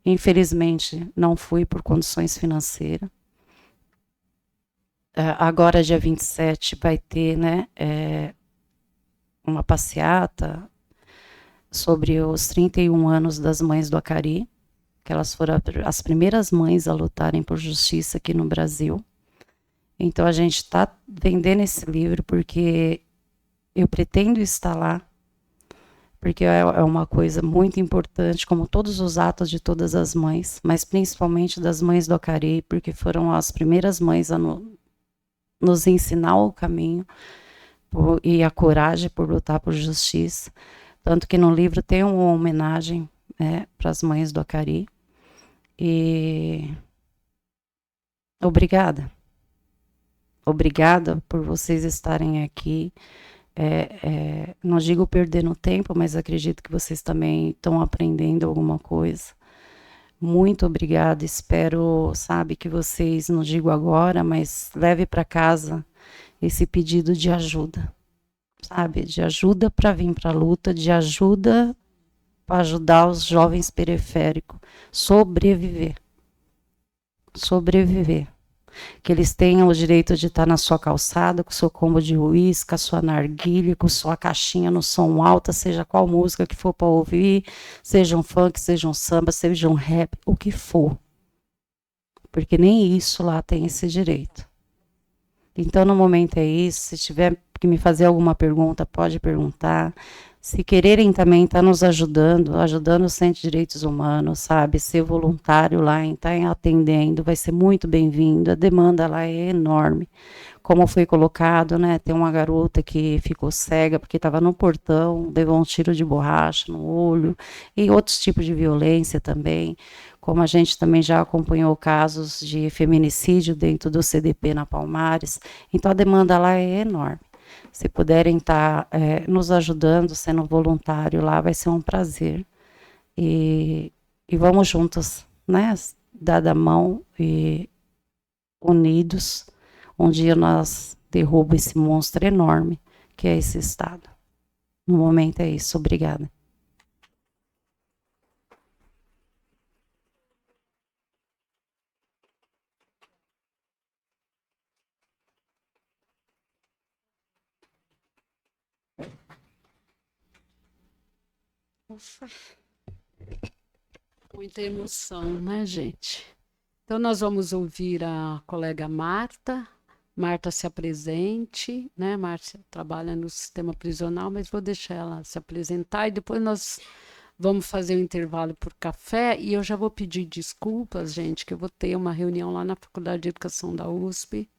Infelizmente, não fui por condições financeiras. Agora, dia 27, vai ter, né, uma passeata sobre os 31 anos das mães do Acari, que elas foram as primeiras mães a lutarem por justiça aqui no Brasil. Então, a gente está vendendo esse livro porque eu pretendo estar lá, porque é uma coisa muito importante, como todos os atos de todas as mães, mas principalmente das mães do Acari, porque foram as primeiras mães a nos ensinar o caminho e a coragem por lutar por justiça. Tanto que no livro tem uma homenagem, né, para as mães do Acari. E obrigada. Obrigada por vocês estarem aqui. Não digo perdendo tempo, mas acredito que vocês também estão aprendendo alguma coisa. Muito obrigada. Espero, sabe, que vocês, não digo agora, mas leve para casa esse pedido de ajuda, sabe? De ajuda para vir para a luta, de ajuda para ajudar os jovens periféricos sobreviver. Sobreviver. Que eles tenham o direito de estar na sua calçada, com o seu combo de uísque, com a sua narguilha, com sua caixinha no som alto, seja qual música que for para ouvir, seja um funk, seja um samba, seja um rap, o que for. Porque nem isso lá tem esse direito. Então, no momento é isso. Se tiver que me fazer alguma pergunta, pode perguntar. Se quererem também estar nos ajudando, ajudando o Centro de Direitos Humanos, sabe? Ser voluntário lá, estar atendendo, vai ser muito bem-vindo. A demanda lá é enorme. Como foi colocado, né? Tem uma garota que ficou cega porque estava no portão, levou um tiro de borracha no olho, e outros tipos de violência também. Como a gente também já acompanhou casos de feminicídio dentro do CDP na Palmares. Então, a demanda lá é enorme. Se puderem estar nos ajudando, sendo voluntário lá, vai ser um prazer. E vamos juntos, né? Dar a mão e unidos. Um dia nós derrubamos esse monstro enorme que é esse Estado. No momento é isso. Obrigada. Ufa. Muita emoção, né, gente? Então, nós vamos ouvir a colega Marta. Marta se apresente, né? Marta trabalha no sistema prisional, mas vou deixar ela se apresentar e depois nós vamos fazer um intervalo por café. E eu já vou pedir desculpas, gente, que eu vou ter uma reunião lá na Faculdade de Educação da USP,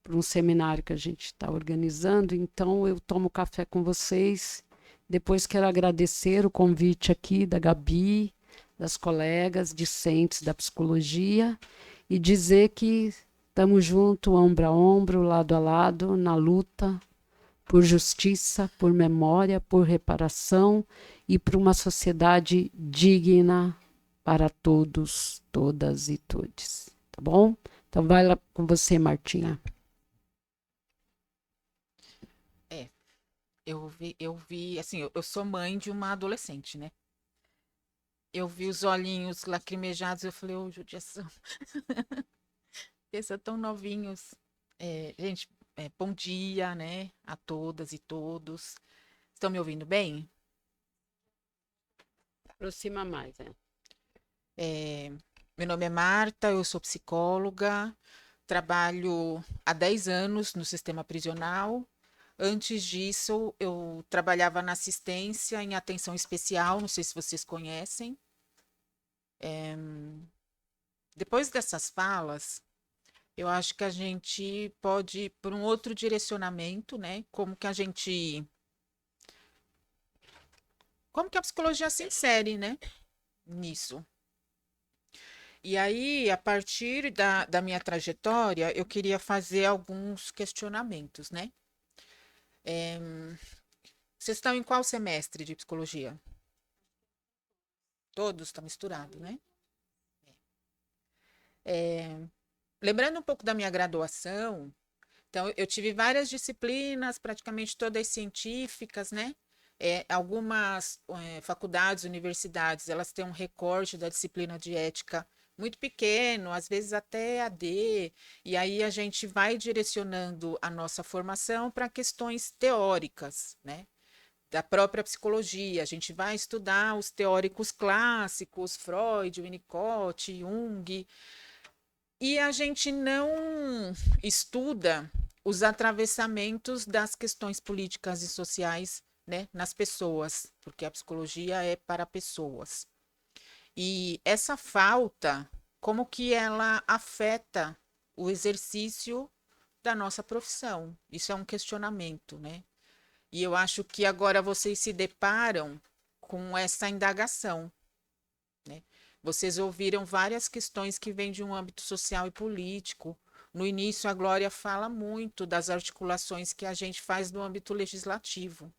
para um seminário que a gente está organizando. Então, eu tomo café com vocês. Depois quero agradecer o convite aqui da Gabi, das colegas discentes da psicologia, e dizer que estamos juntos, ombro a ombro, lado a lado, na luta por justiça, por memória, por reparação e por uma sociedade digna para todos, todas e todes. Tá bom? Então, vai lá com você, Martinha. assim, eu sou mãe de uma adolescente, né? Eu vi os olhinhos lacrimejados, eu falei, ô, judiação, eles são tão novinhos. Gente, bom dia, né, a todas e todos. Estão me ouvindo bem? Aproxima mais, é. É, Meu nome é Marta, eu sou psicóloga, trabalho há 10 anos no sistema prisional. Antes disso, eu trabalhava na assistência em atenção especial, não sei se vocês conhecem. Depois dessas falas, eu acho que a gente pode ir por um outro direcionamento, né? Como que a psicologia se insere, né? Nisso. E aí, a partir da minha trajetória, eu queria fazer alguns questionamentos, né? Vocês estão em qual semestre de psicologia? Todos estão misturados, né? Lembrando um pouco da minha graduação, então eu tive várias disciplinas, praticamente todas científicas, né? Algumas faculdades, universidades, elas têm um recorte da disciplina de ética muito pequeno, às vezes até AD, e aí a gente vai direcionando a nossa formação para questões teóricas, né? Da própria psicologia. A gente vai estudar os teóricos clássicos, Freud, Winnicott, Jung, e a gente não estuda os atravessamentos das questões políticas e sociais, né, nas pessoas, porque a psicologia é para pessoas. E essa falta, como que ela afeta o exercício da nossa profissão? Isso é um questionamento, né? E eu acho que agora vocês se deparam com essa indagação, né? Vocês ouviram várias questões que vêm de um âmbito social e político. No início, a Glória fala muito das articulações que a gente faz no âmbito legislativo.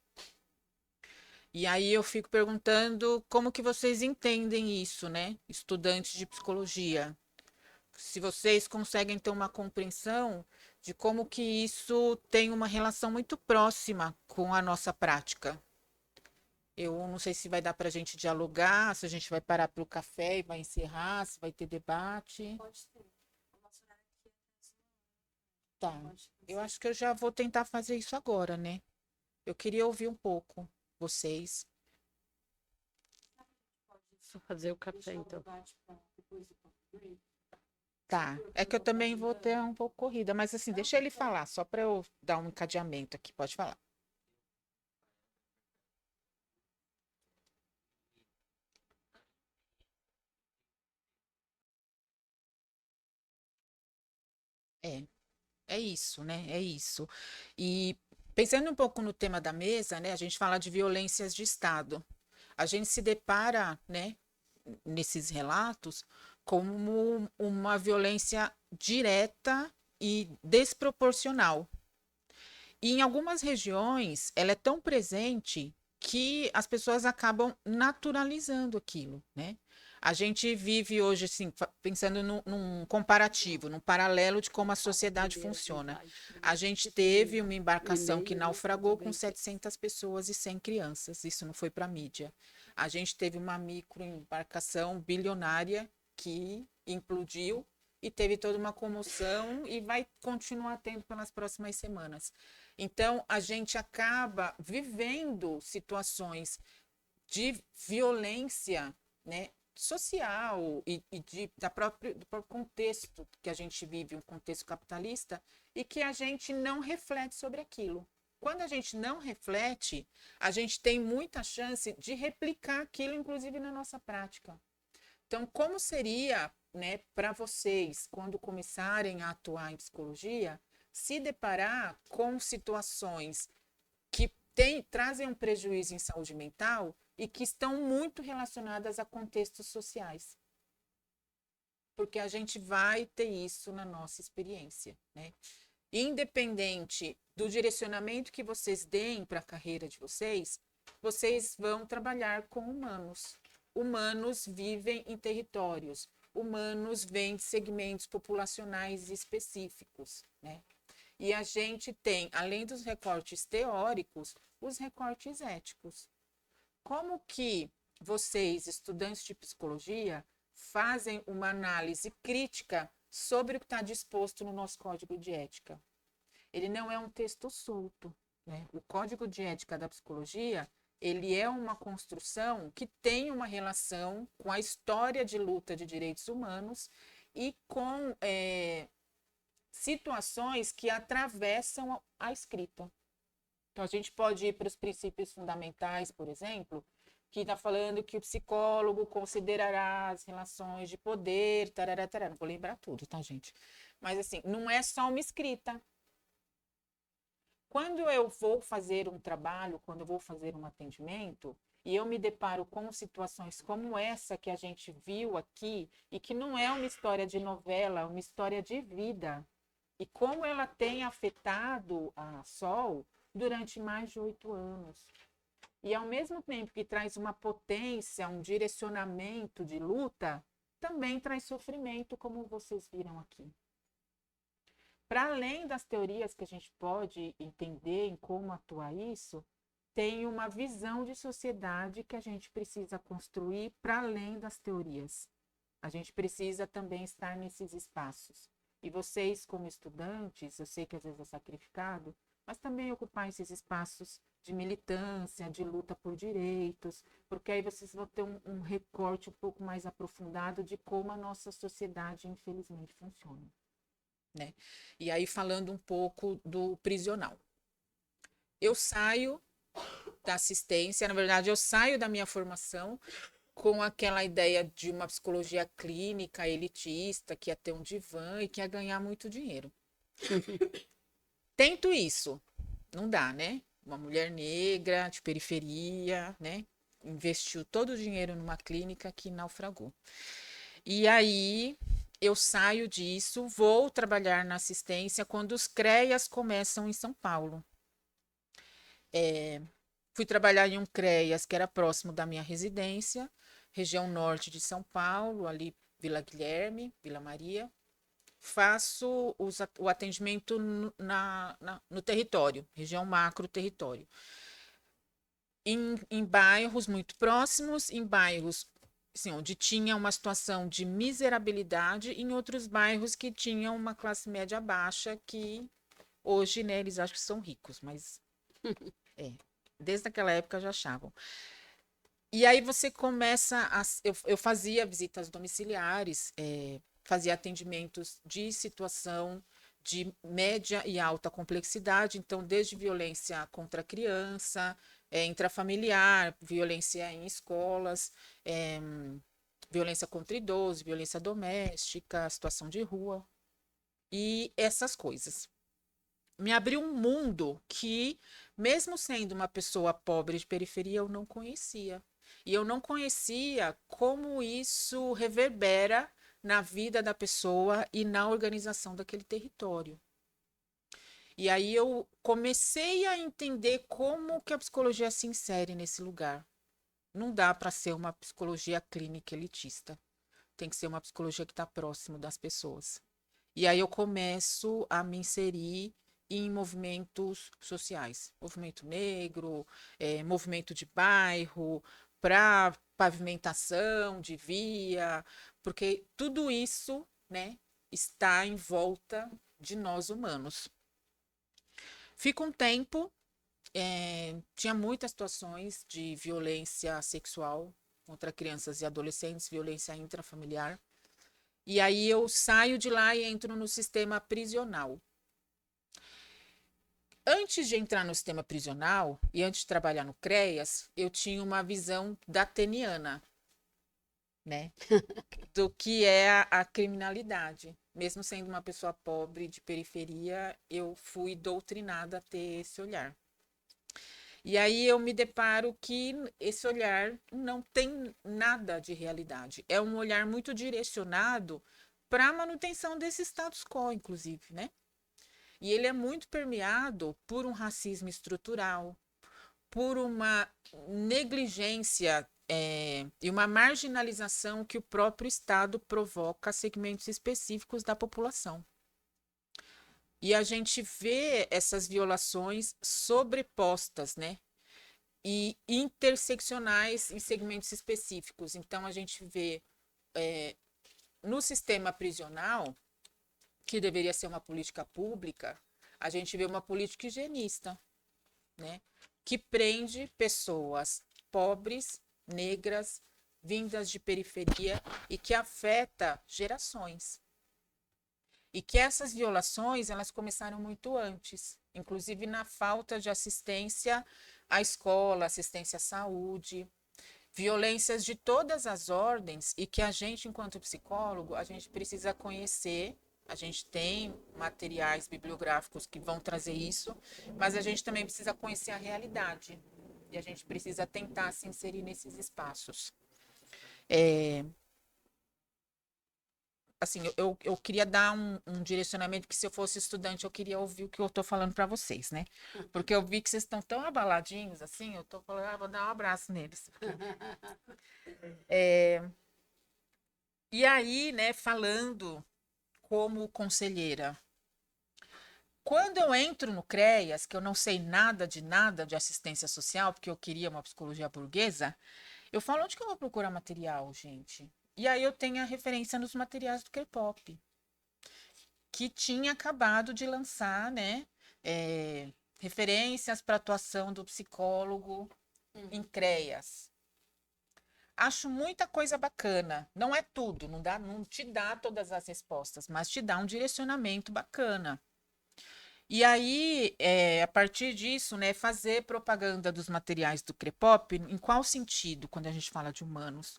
E aí eu fico perguntando como que vocês entendem isso, né? Estudantes de psicologia. Se vocês conseguem ter uma compreensão de como que isso tem uma relação muito próxima com a nossa prática. Eu não sei se vai dar para a gente dialogar, se a gente vai parar para o café e vai encerrar, se vai ter debate. Pode ter. O nosso horário aqui é Tá. Eu acho que eu já vou tentar fazer isso agora, né? Eu queria ouvir um pouco vocês. Só fazer o café, então. Tá. É que eu também vou ter um pouco corrida, mas assim, deixa ele falar, só para eu dar um encadeamento aqui. Pode falar. É, é isso, né? É isso. E pensando um pouco no tema da mesa, né? A gente fala de violências de Estado. A gente se depara, né, nesses relatos, como uma violência direta e desproporcional. E em algumas regiões, ela é tão presente que as pessoas acabam naturalizando aquilo, né? A gente vive hoje, assim, pensando num comparativo, num paralelo de como a sociedade funciona. A gente teve uma embarcação que naufragou com 700 pessoas e 100 crianças. Isso não foi para a mídia. A gente teve uma microembarcação bilionária que implodiu e teve toda uma comoção e vai continuar tendo pelas próximas semanas. Então, a gente acaba vivendo situações de violência, né, social do próprio contexto que a gente vive, um contexto capitalista, e que a gente não reflete sobre aquilo. Quando a gente não reflete, a gente tem muita chance de replicar aquilo, inclusive na nossa prática. Então, como seria, né, para vocês, quando começarem a atuar em psicologia, se deparar com situações que trazem um prejuízo em saúde mental e que estão muito relacionadas a contextos sociais? Porque a gente vai ter isso na nossa experiência, né? Independente do direcionamento que vocês deem para a carreira de vocês, vocês vão trabalhar com humanos. Humanos vivem em territórios, humanos vêm de segmentos populacionais específicos, né? E a gente tem, além dos recortes teóricos, os recortes éticos. Como que vocês, estudantes de psicologia, fazem uma análise crítica sobre o que está disposto no nosso código de ética? Ele não é um texto solto, né? O código de ética da psicologia, ele é uma construção que tem uma relação com a história de luta de direitos humanos e com situações que atravessam a escrita. Então, a gente pode ir para os princípios fundamentais, por exemplo, que está falando que o psicólogo considerará as relações de poder, tarará, tarará. Não vou lembrar tudo, tá, gente? Mas, assim, não é só uma escrita. Quando eu vou fazer um trabalho, quando eu vou fazer um atendimento, e eu me deparo com situações como essa que a gente viu aqui, e que não é uma história de novela, é uma história de vida, e como ela tem afetado a Sol durante mais de 8 anos. E ao mesmo tempo que traz uma potência, um direcionamento de luta, também traz sofrimento, como vocês viram aqui. Para além das teorias que a gente pode entender em como atuar isso, tem uma visão de sociedade que a gente precisa construir para além das teorias. A gente precisa também estar nesses espaços. E vocês, como estudantes, eu sei que às vezes é sacrificado, mas também ocupar esses espaços de militância, de luta por direitos, porque aí vocês vão ter um recorte um pouco mais aprofundado de como a nossa sociedade, infelizmente, funciona. Né? E aí, falando um pouco do prisional. Eu saio da assistência, na verdade, eu saio da minha formação com aquela ideia de uma psicologia clínica, elitista, que ia ter um divã e que ia ganhar muito dinheiro. Tento isso, não dá, né? Uma mulher negra, de periferia, né? Investiu todo o dinheiro numa clínica que naufragou. E aí eu saio disso, vou trabalhar na assistência quando os CREAS começam em São Paulo. Fui trabalhar em um CREAS que era próximo da minha residência, região norte de São Paulo, ali Vila Guilherme, Vila Maria. Faço o atendimento no território, região macro território. Em bairros muito próximos, em bairros assim, onde tinha uma situação de miserabilidade, em outros bairros que tinham uma classe média baixa, que hoje, né, eles acham que são ricos, mas desde aquela época já achavam. E aí você começa eu fazia visitas domiciliares, fazia atendimentos de situação de média e alta complexidade, então desde violência contra a criança, intrafamiliar, violência em escolas, violência contra idosos, violência doméstica, situação de rua e essas coisas. Me abriu um mundo que, mesmo sendo uma pessoa pobre de periferia, eu não conhecia. E eu não conhecia como isso reverbera na vida da pessoa e na organização daquele território. E aí eu comecei a entender como que a psicologia se insere nesse lugar. Não dá para ser uma psicologia clínica elitista. Tem que ser uma psicologia que está próximo das pessoas. E aí eu começo a me inserir em movimentos sociais. Movimento negro, movimento de bairro, para pavimentação de via, porque tudo isso, né, está em volta de nós humanos. Fica um tempo, tinha muitas situações de violência sexual contra crianças e adolescentes, violência intrafamiliar. E aí eu saio de lá e entro no sistema prisional. Antes de entrar no sistema prisional e antes de trabalhar no CREAS, eu tinha uma visão dateniana, né, do que é a criminalidade. Mesmo sendo uma pessoa pobre de periferia, eu fui doutrinada a ter esse olhar. E aí eu me deparo que esse olhar não tem nada de realidade. É um olhar muito direcionado para a manutenção desse status quo, inclusive, né? E ele é muito permeado por um racismo estrutural, por uma negligência e uma marginalização que o próprio Estado provoca a segmentos específicos da população. E a gente vê essas violações sobrepostas, né? e interseccionais em segmentos específicos. Então, a gente vê no sistema prisional, que deveria ser uma política pública, a gente vê uma política higienista, né? Que prende pessoas pobres, negras, vindas de periferia e que afeta gerações. E que essas violações, elas começaram muito antes, inclusive na falta de assistência à escola, assistência à saúde, violências de todas as ordens e que a gente, enquanto psicólogo, a gente precisa conhecer. A gente tem materiais bibliográficos que vão trazer isso, mas a gente também precisa conhecer a realidade e a gente precisa tentar se inserir nesses espaços. Assim, eu queria dar um direcionamento que, se eu fosse estudante, eu queria ouvir o que eu estou falando para vocês, né? Porque eu vi que vocês estão tão abaladinhos, assim, eu estou falando, vou dar um abraço neles. E aí, né, falando como conselheira, quando eu entro no CREAS, que eu não sei nada de assistência social, porque eu queria uma psicologia burguesa, eu falo, onde que eu vou procurar material, gente? E aí eu tenho a referência nos materiais do K-pop, que tinha acabado de lançar, né, referências para atuação do psicólogo em CREAS. Acho muita coisa bacana. Não é tudo, não te dá todas as respostas, mas te dá um direcionamento bacana. E aí, a partir disso, né, fazer propaganda dos materiais do Crepop, em qual sentido, quando a gente fala de humanos?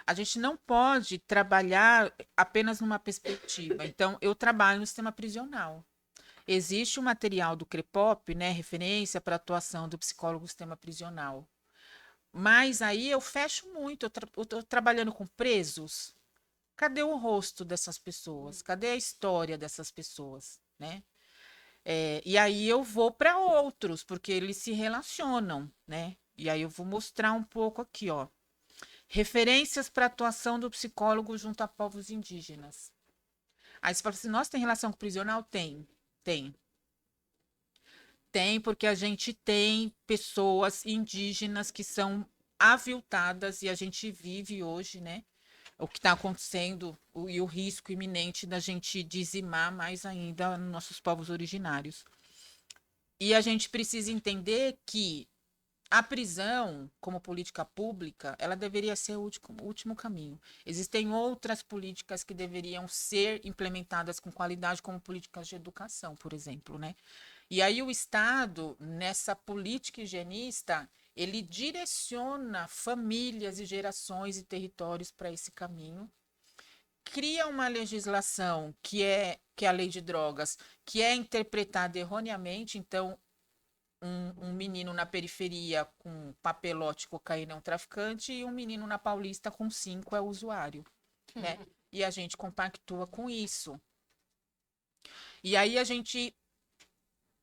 A gente não pode trabalhar apenas numa perspectiva. Então, eu trabalho no sistema prisional. Existe o material do Crepop, né, referência para a atuação do psicólogo no sistema prisional. Mas aí eu fecho muito, eu tô trabalhando com presos. Cadê o rosto dessas pessoas? Cadê a história dessas pessoas, né? E aí eu vou para outros, porque eles se relacionam, né? E aí eu vou mostrar um pouco aqui, ó. Referências para atuação do psicólogo junto a povos indígenas. Aí você fala assim, nossa, tem relação com o prisional? Tem, tem. Tem, porque a gente tem pessoas indígenas que são aviltadas e a gente vive hoje, né? O que está acontecendo e o risco iminente da gente dizimar mais ainda nossos povos originários. E a gente precisa entender que a prisão, como política pública, ela deveria ser o último caminho. Existem outras políticas que deveriam ser implementadas com qualidade, como políticas de educação, por exemplo, né? E aí o Estado, nessa política higienista, ele direciona famílias e gerações e territórios para esse caminho, cria uma legislação que é a lei de drogas, que é interpretada erroneamente. Então, um menino na periferia com papelote cocaína é um traficante e um menino na Paulista com 5 é usuário, né? E a gente compactua com isso. E aí a gente,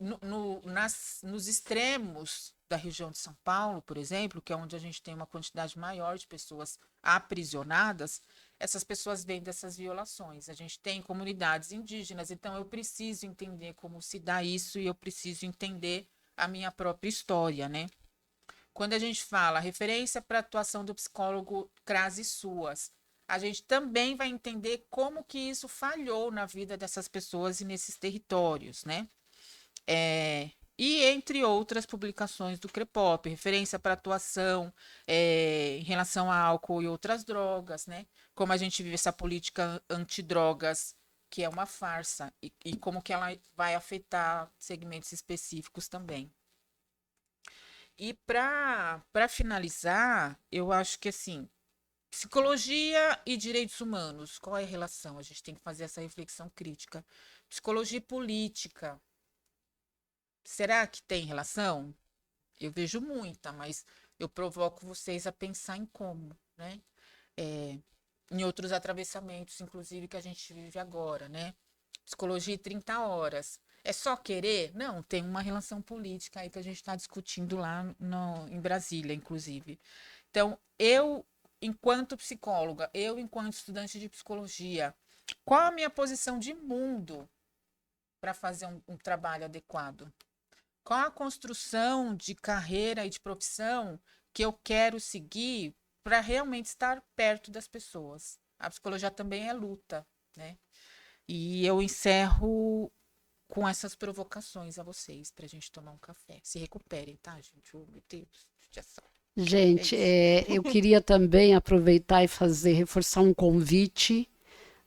nos extremos da região de São Paulo, por exemplo, que é onde a gente tem uma quantidade maior de pessoas aprisionadas, essas pessoas vêm dessas violações. A gente tem comunidades indígenas, então eu preciso entender como se dá isso e eu preciso entender a minha própria história, né? Quando a gente fala referência para a atuação do psicólogo CRAS e SUAS, a gente também vai entender como que isso falhou na vida dessas pessoas e nesses territórios, né? E entre outras publicações do CREPOP, referência para atuação em relação a álcool e outras drogas, né? Como a gente vive essa política antidrogas, que é uma farsa, e como que ela vai afetar segmentos específicos também. E para finalizar, eu acho que assim, psicologia e direitos humanos, qual é a relação? A gente tem que fazer essa reflexão crítica. Psicologia e política, será que tem relação? Eu vejo muita, mas eu provoco vocês a pensar em como, né? Em outros atravessamentos, inclusive, que a gente vive agora, né? Psicologia e 30 horas. É só querer? Não, tem uma relação política aí que a gente está discutindo lá em Brasília, inclusive. Então, enquanto psicóloga, eu, enquanto estudante de psicologia, qual a minha posição de mundo para fazer um trabalho adequado? qual a construção de carreira e de profissão que eu quero seguir para realmente estar perto das pessoas. A psicologia também é luta, né? E eu encerro com essas provocações a vocês para a gente tomar um café. Se recuperem, tá, gente? Oh, meu Deus, judiação. Gente, É isso. eu queria também aproveitar e reforçar um convite.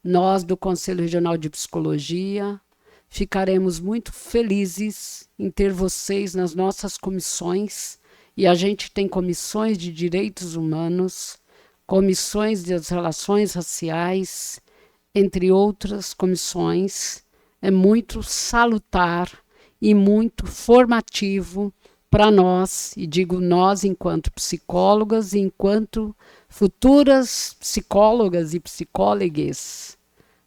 Nós, do Conselho Regional de Psicologia, ficaremos muito felizes em ter vocês nas nossas comissões. E a gente tem comissões de direitos humanos, comissões das relações raciais, entre outras comissões. É muito salutar e muito formativo para nós, e digo nós enquanto psicólogas e enquanto futuras psicólogas e psicólogues,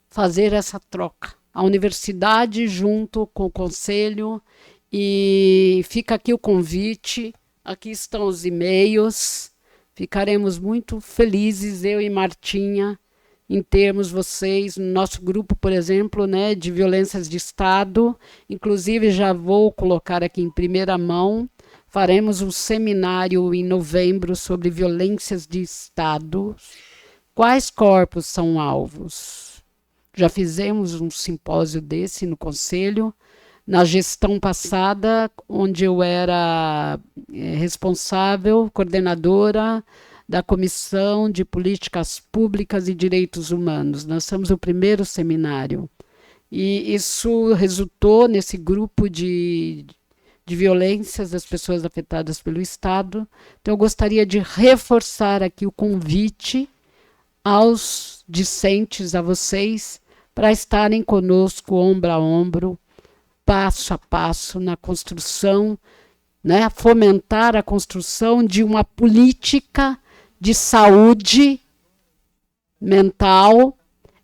fazer essa troca. A universidade junto com o conselho, e fica aqui o convite, aqui estão os e-mails, ficaremos muito felizes, eu e Martinha, em termos vocês, no nosso grupo, por exemplo, né, de violências de Estado. Inclusive, já vou colocar aqui em primeira mão, faremos um seminário em novembro sobre violências de Estado. Quais corpos são alvos? Já fizemos um simpósio desse no Conselho. Na gestão passada, onde eu era responsável, coordenadora da Comissão de Políticas Públicas e Direitos Humanos. Nós somos o primeiro seminário. E isso resultou nesse grupo de violências das pessoas afetadas pelo Estado. Então, eu gostaria de reforçar aqui o convite aos discentes, a vocês, para estarem conosco, ombro a ombro, passo a passo, na construção, né, fomentar a construção de uma política de saúde mental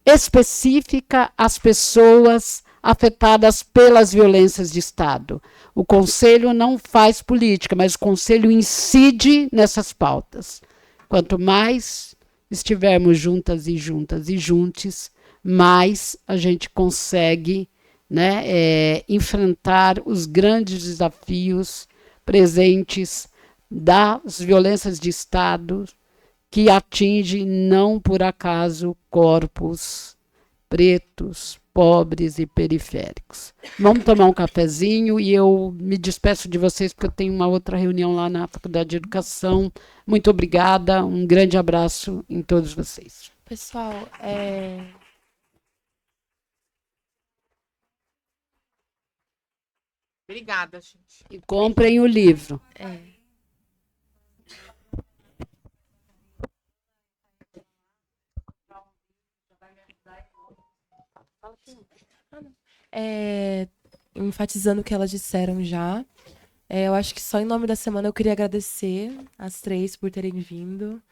específica às pessoas afetadas pelas violências de Estado. O Conselho não faz política, mas o Conselho incide nessas pautas. Quanto mais estivermos juntas e juntos, mais a gente consegue, né, enfrentar os grandes desafios presentes das violências de Estado, que atinge não por acaso corpos pretos, pobres e periféricos. Vamos tomar um cafezinho e eu me despeço de vocês porque eu tenho uma outra reunião lá na Faculdade de Educação. Muito obrigada, um grande abraço em todos vocês. Pessoal, Obrigada, gente. E comprem o livro. enfatizando o que elas disseram já, eu acho que só em nome da semana eu queria agradecer as três por terem vindo,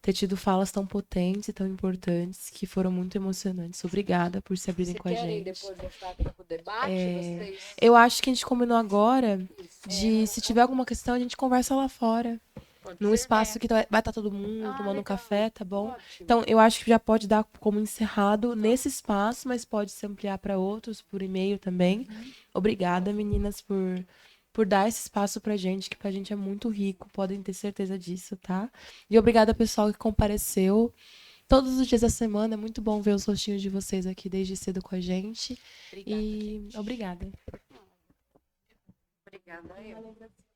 ter tido falas tão potentes e tão importantes, que foram muito emocionantes. Obrigada por se abrirem com a gente. Depois voltar para o debate, vocês... Eu acho que a gente combinou agora de, se tiver alguma questão, a gente conversa lá fora. Num espaço que vai estar todo mundo tomando um café, tá bom? Ótimo. Então, eu acho que já pode dar como encerrado nesse espaço, mas pode se ampliar para outros, por e-mail também. Obrigada, meninas, por dar esse espaço pra gente, que pra gente é muito rico, podem ter certeza disso, tá? E obrigada, pessoal, que compareceu todos os dias da semana. É muito bom ver os rostinhos de vocês aqui desde cedo com a gente. Obrigada, E gente. obrigada. Obrigada.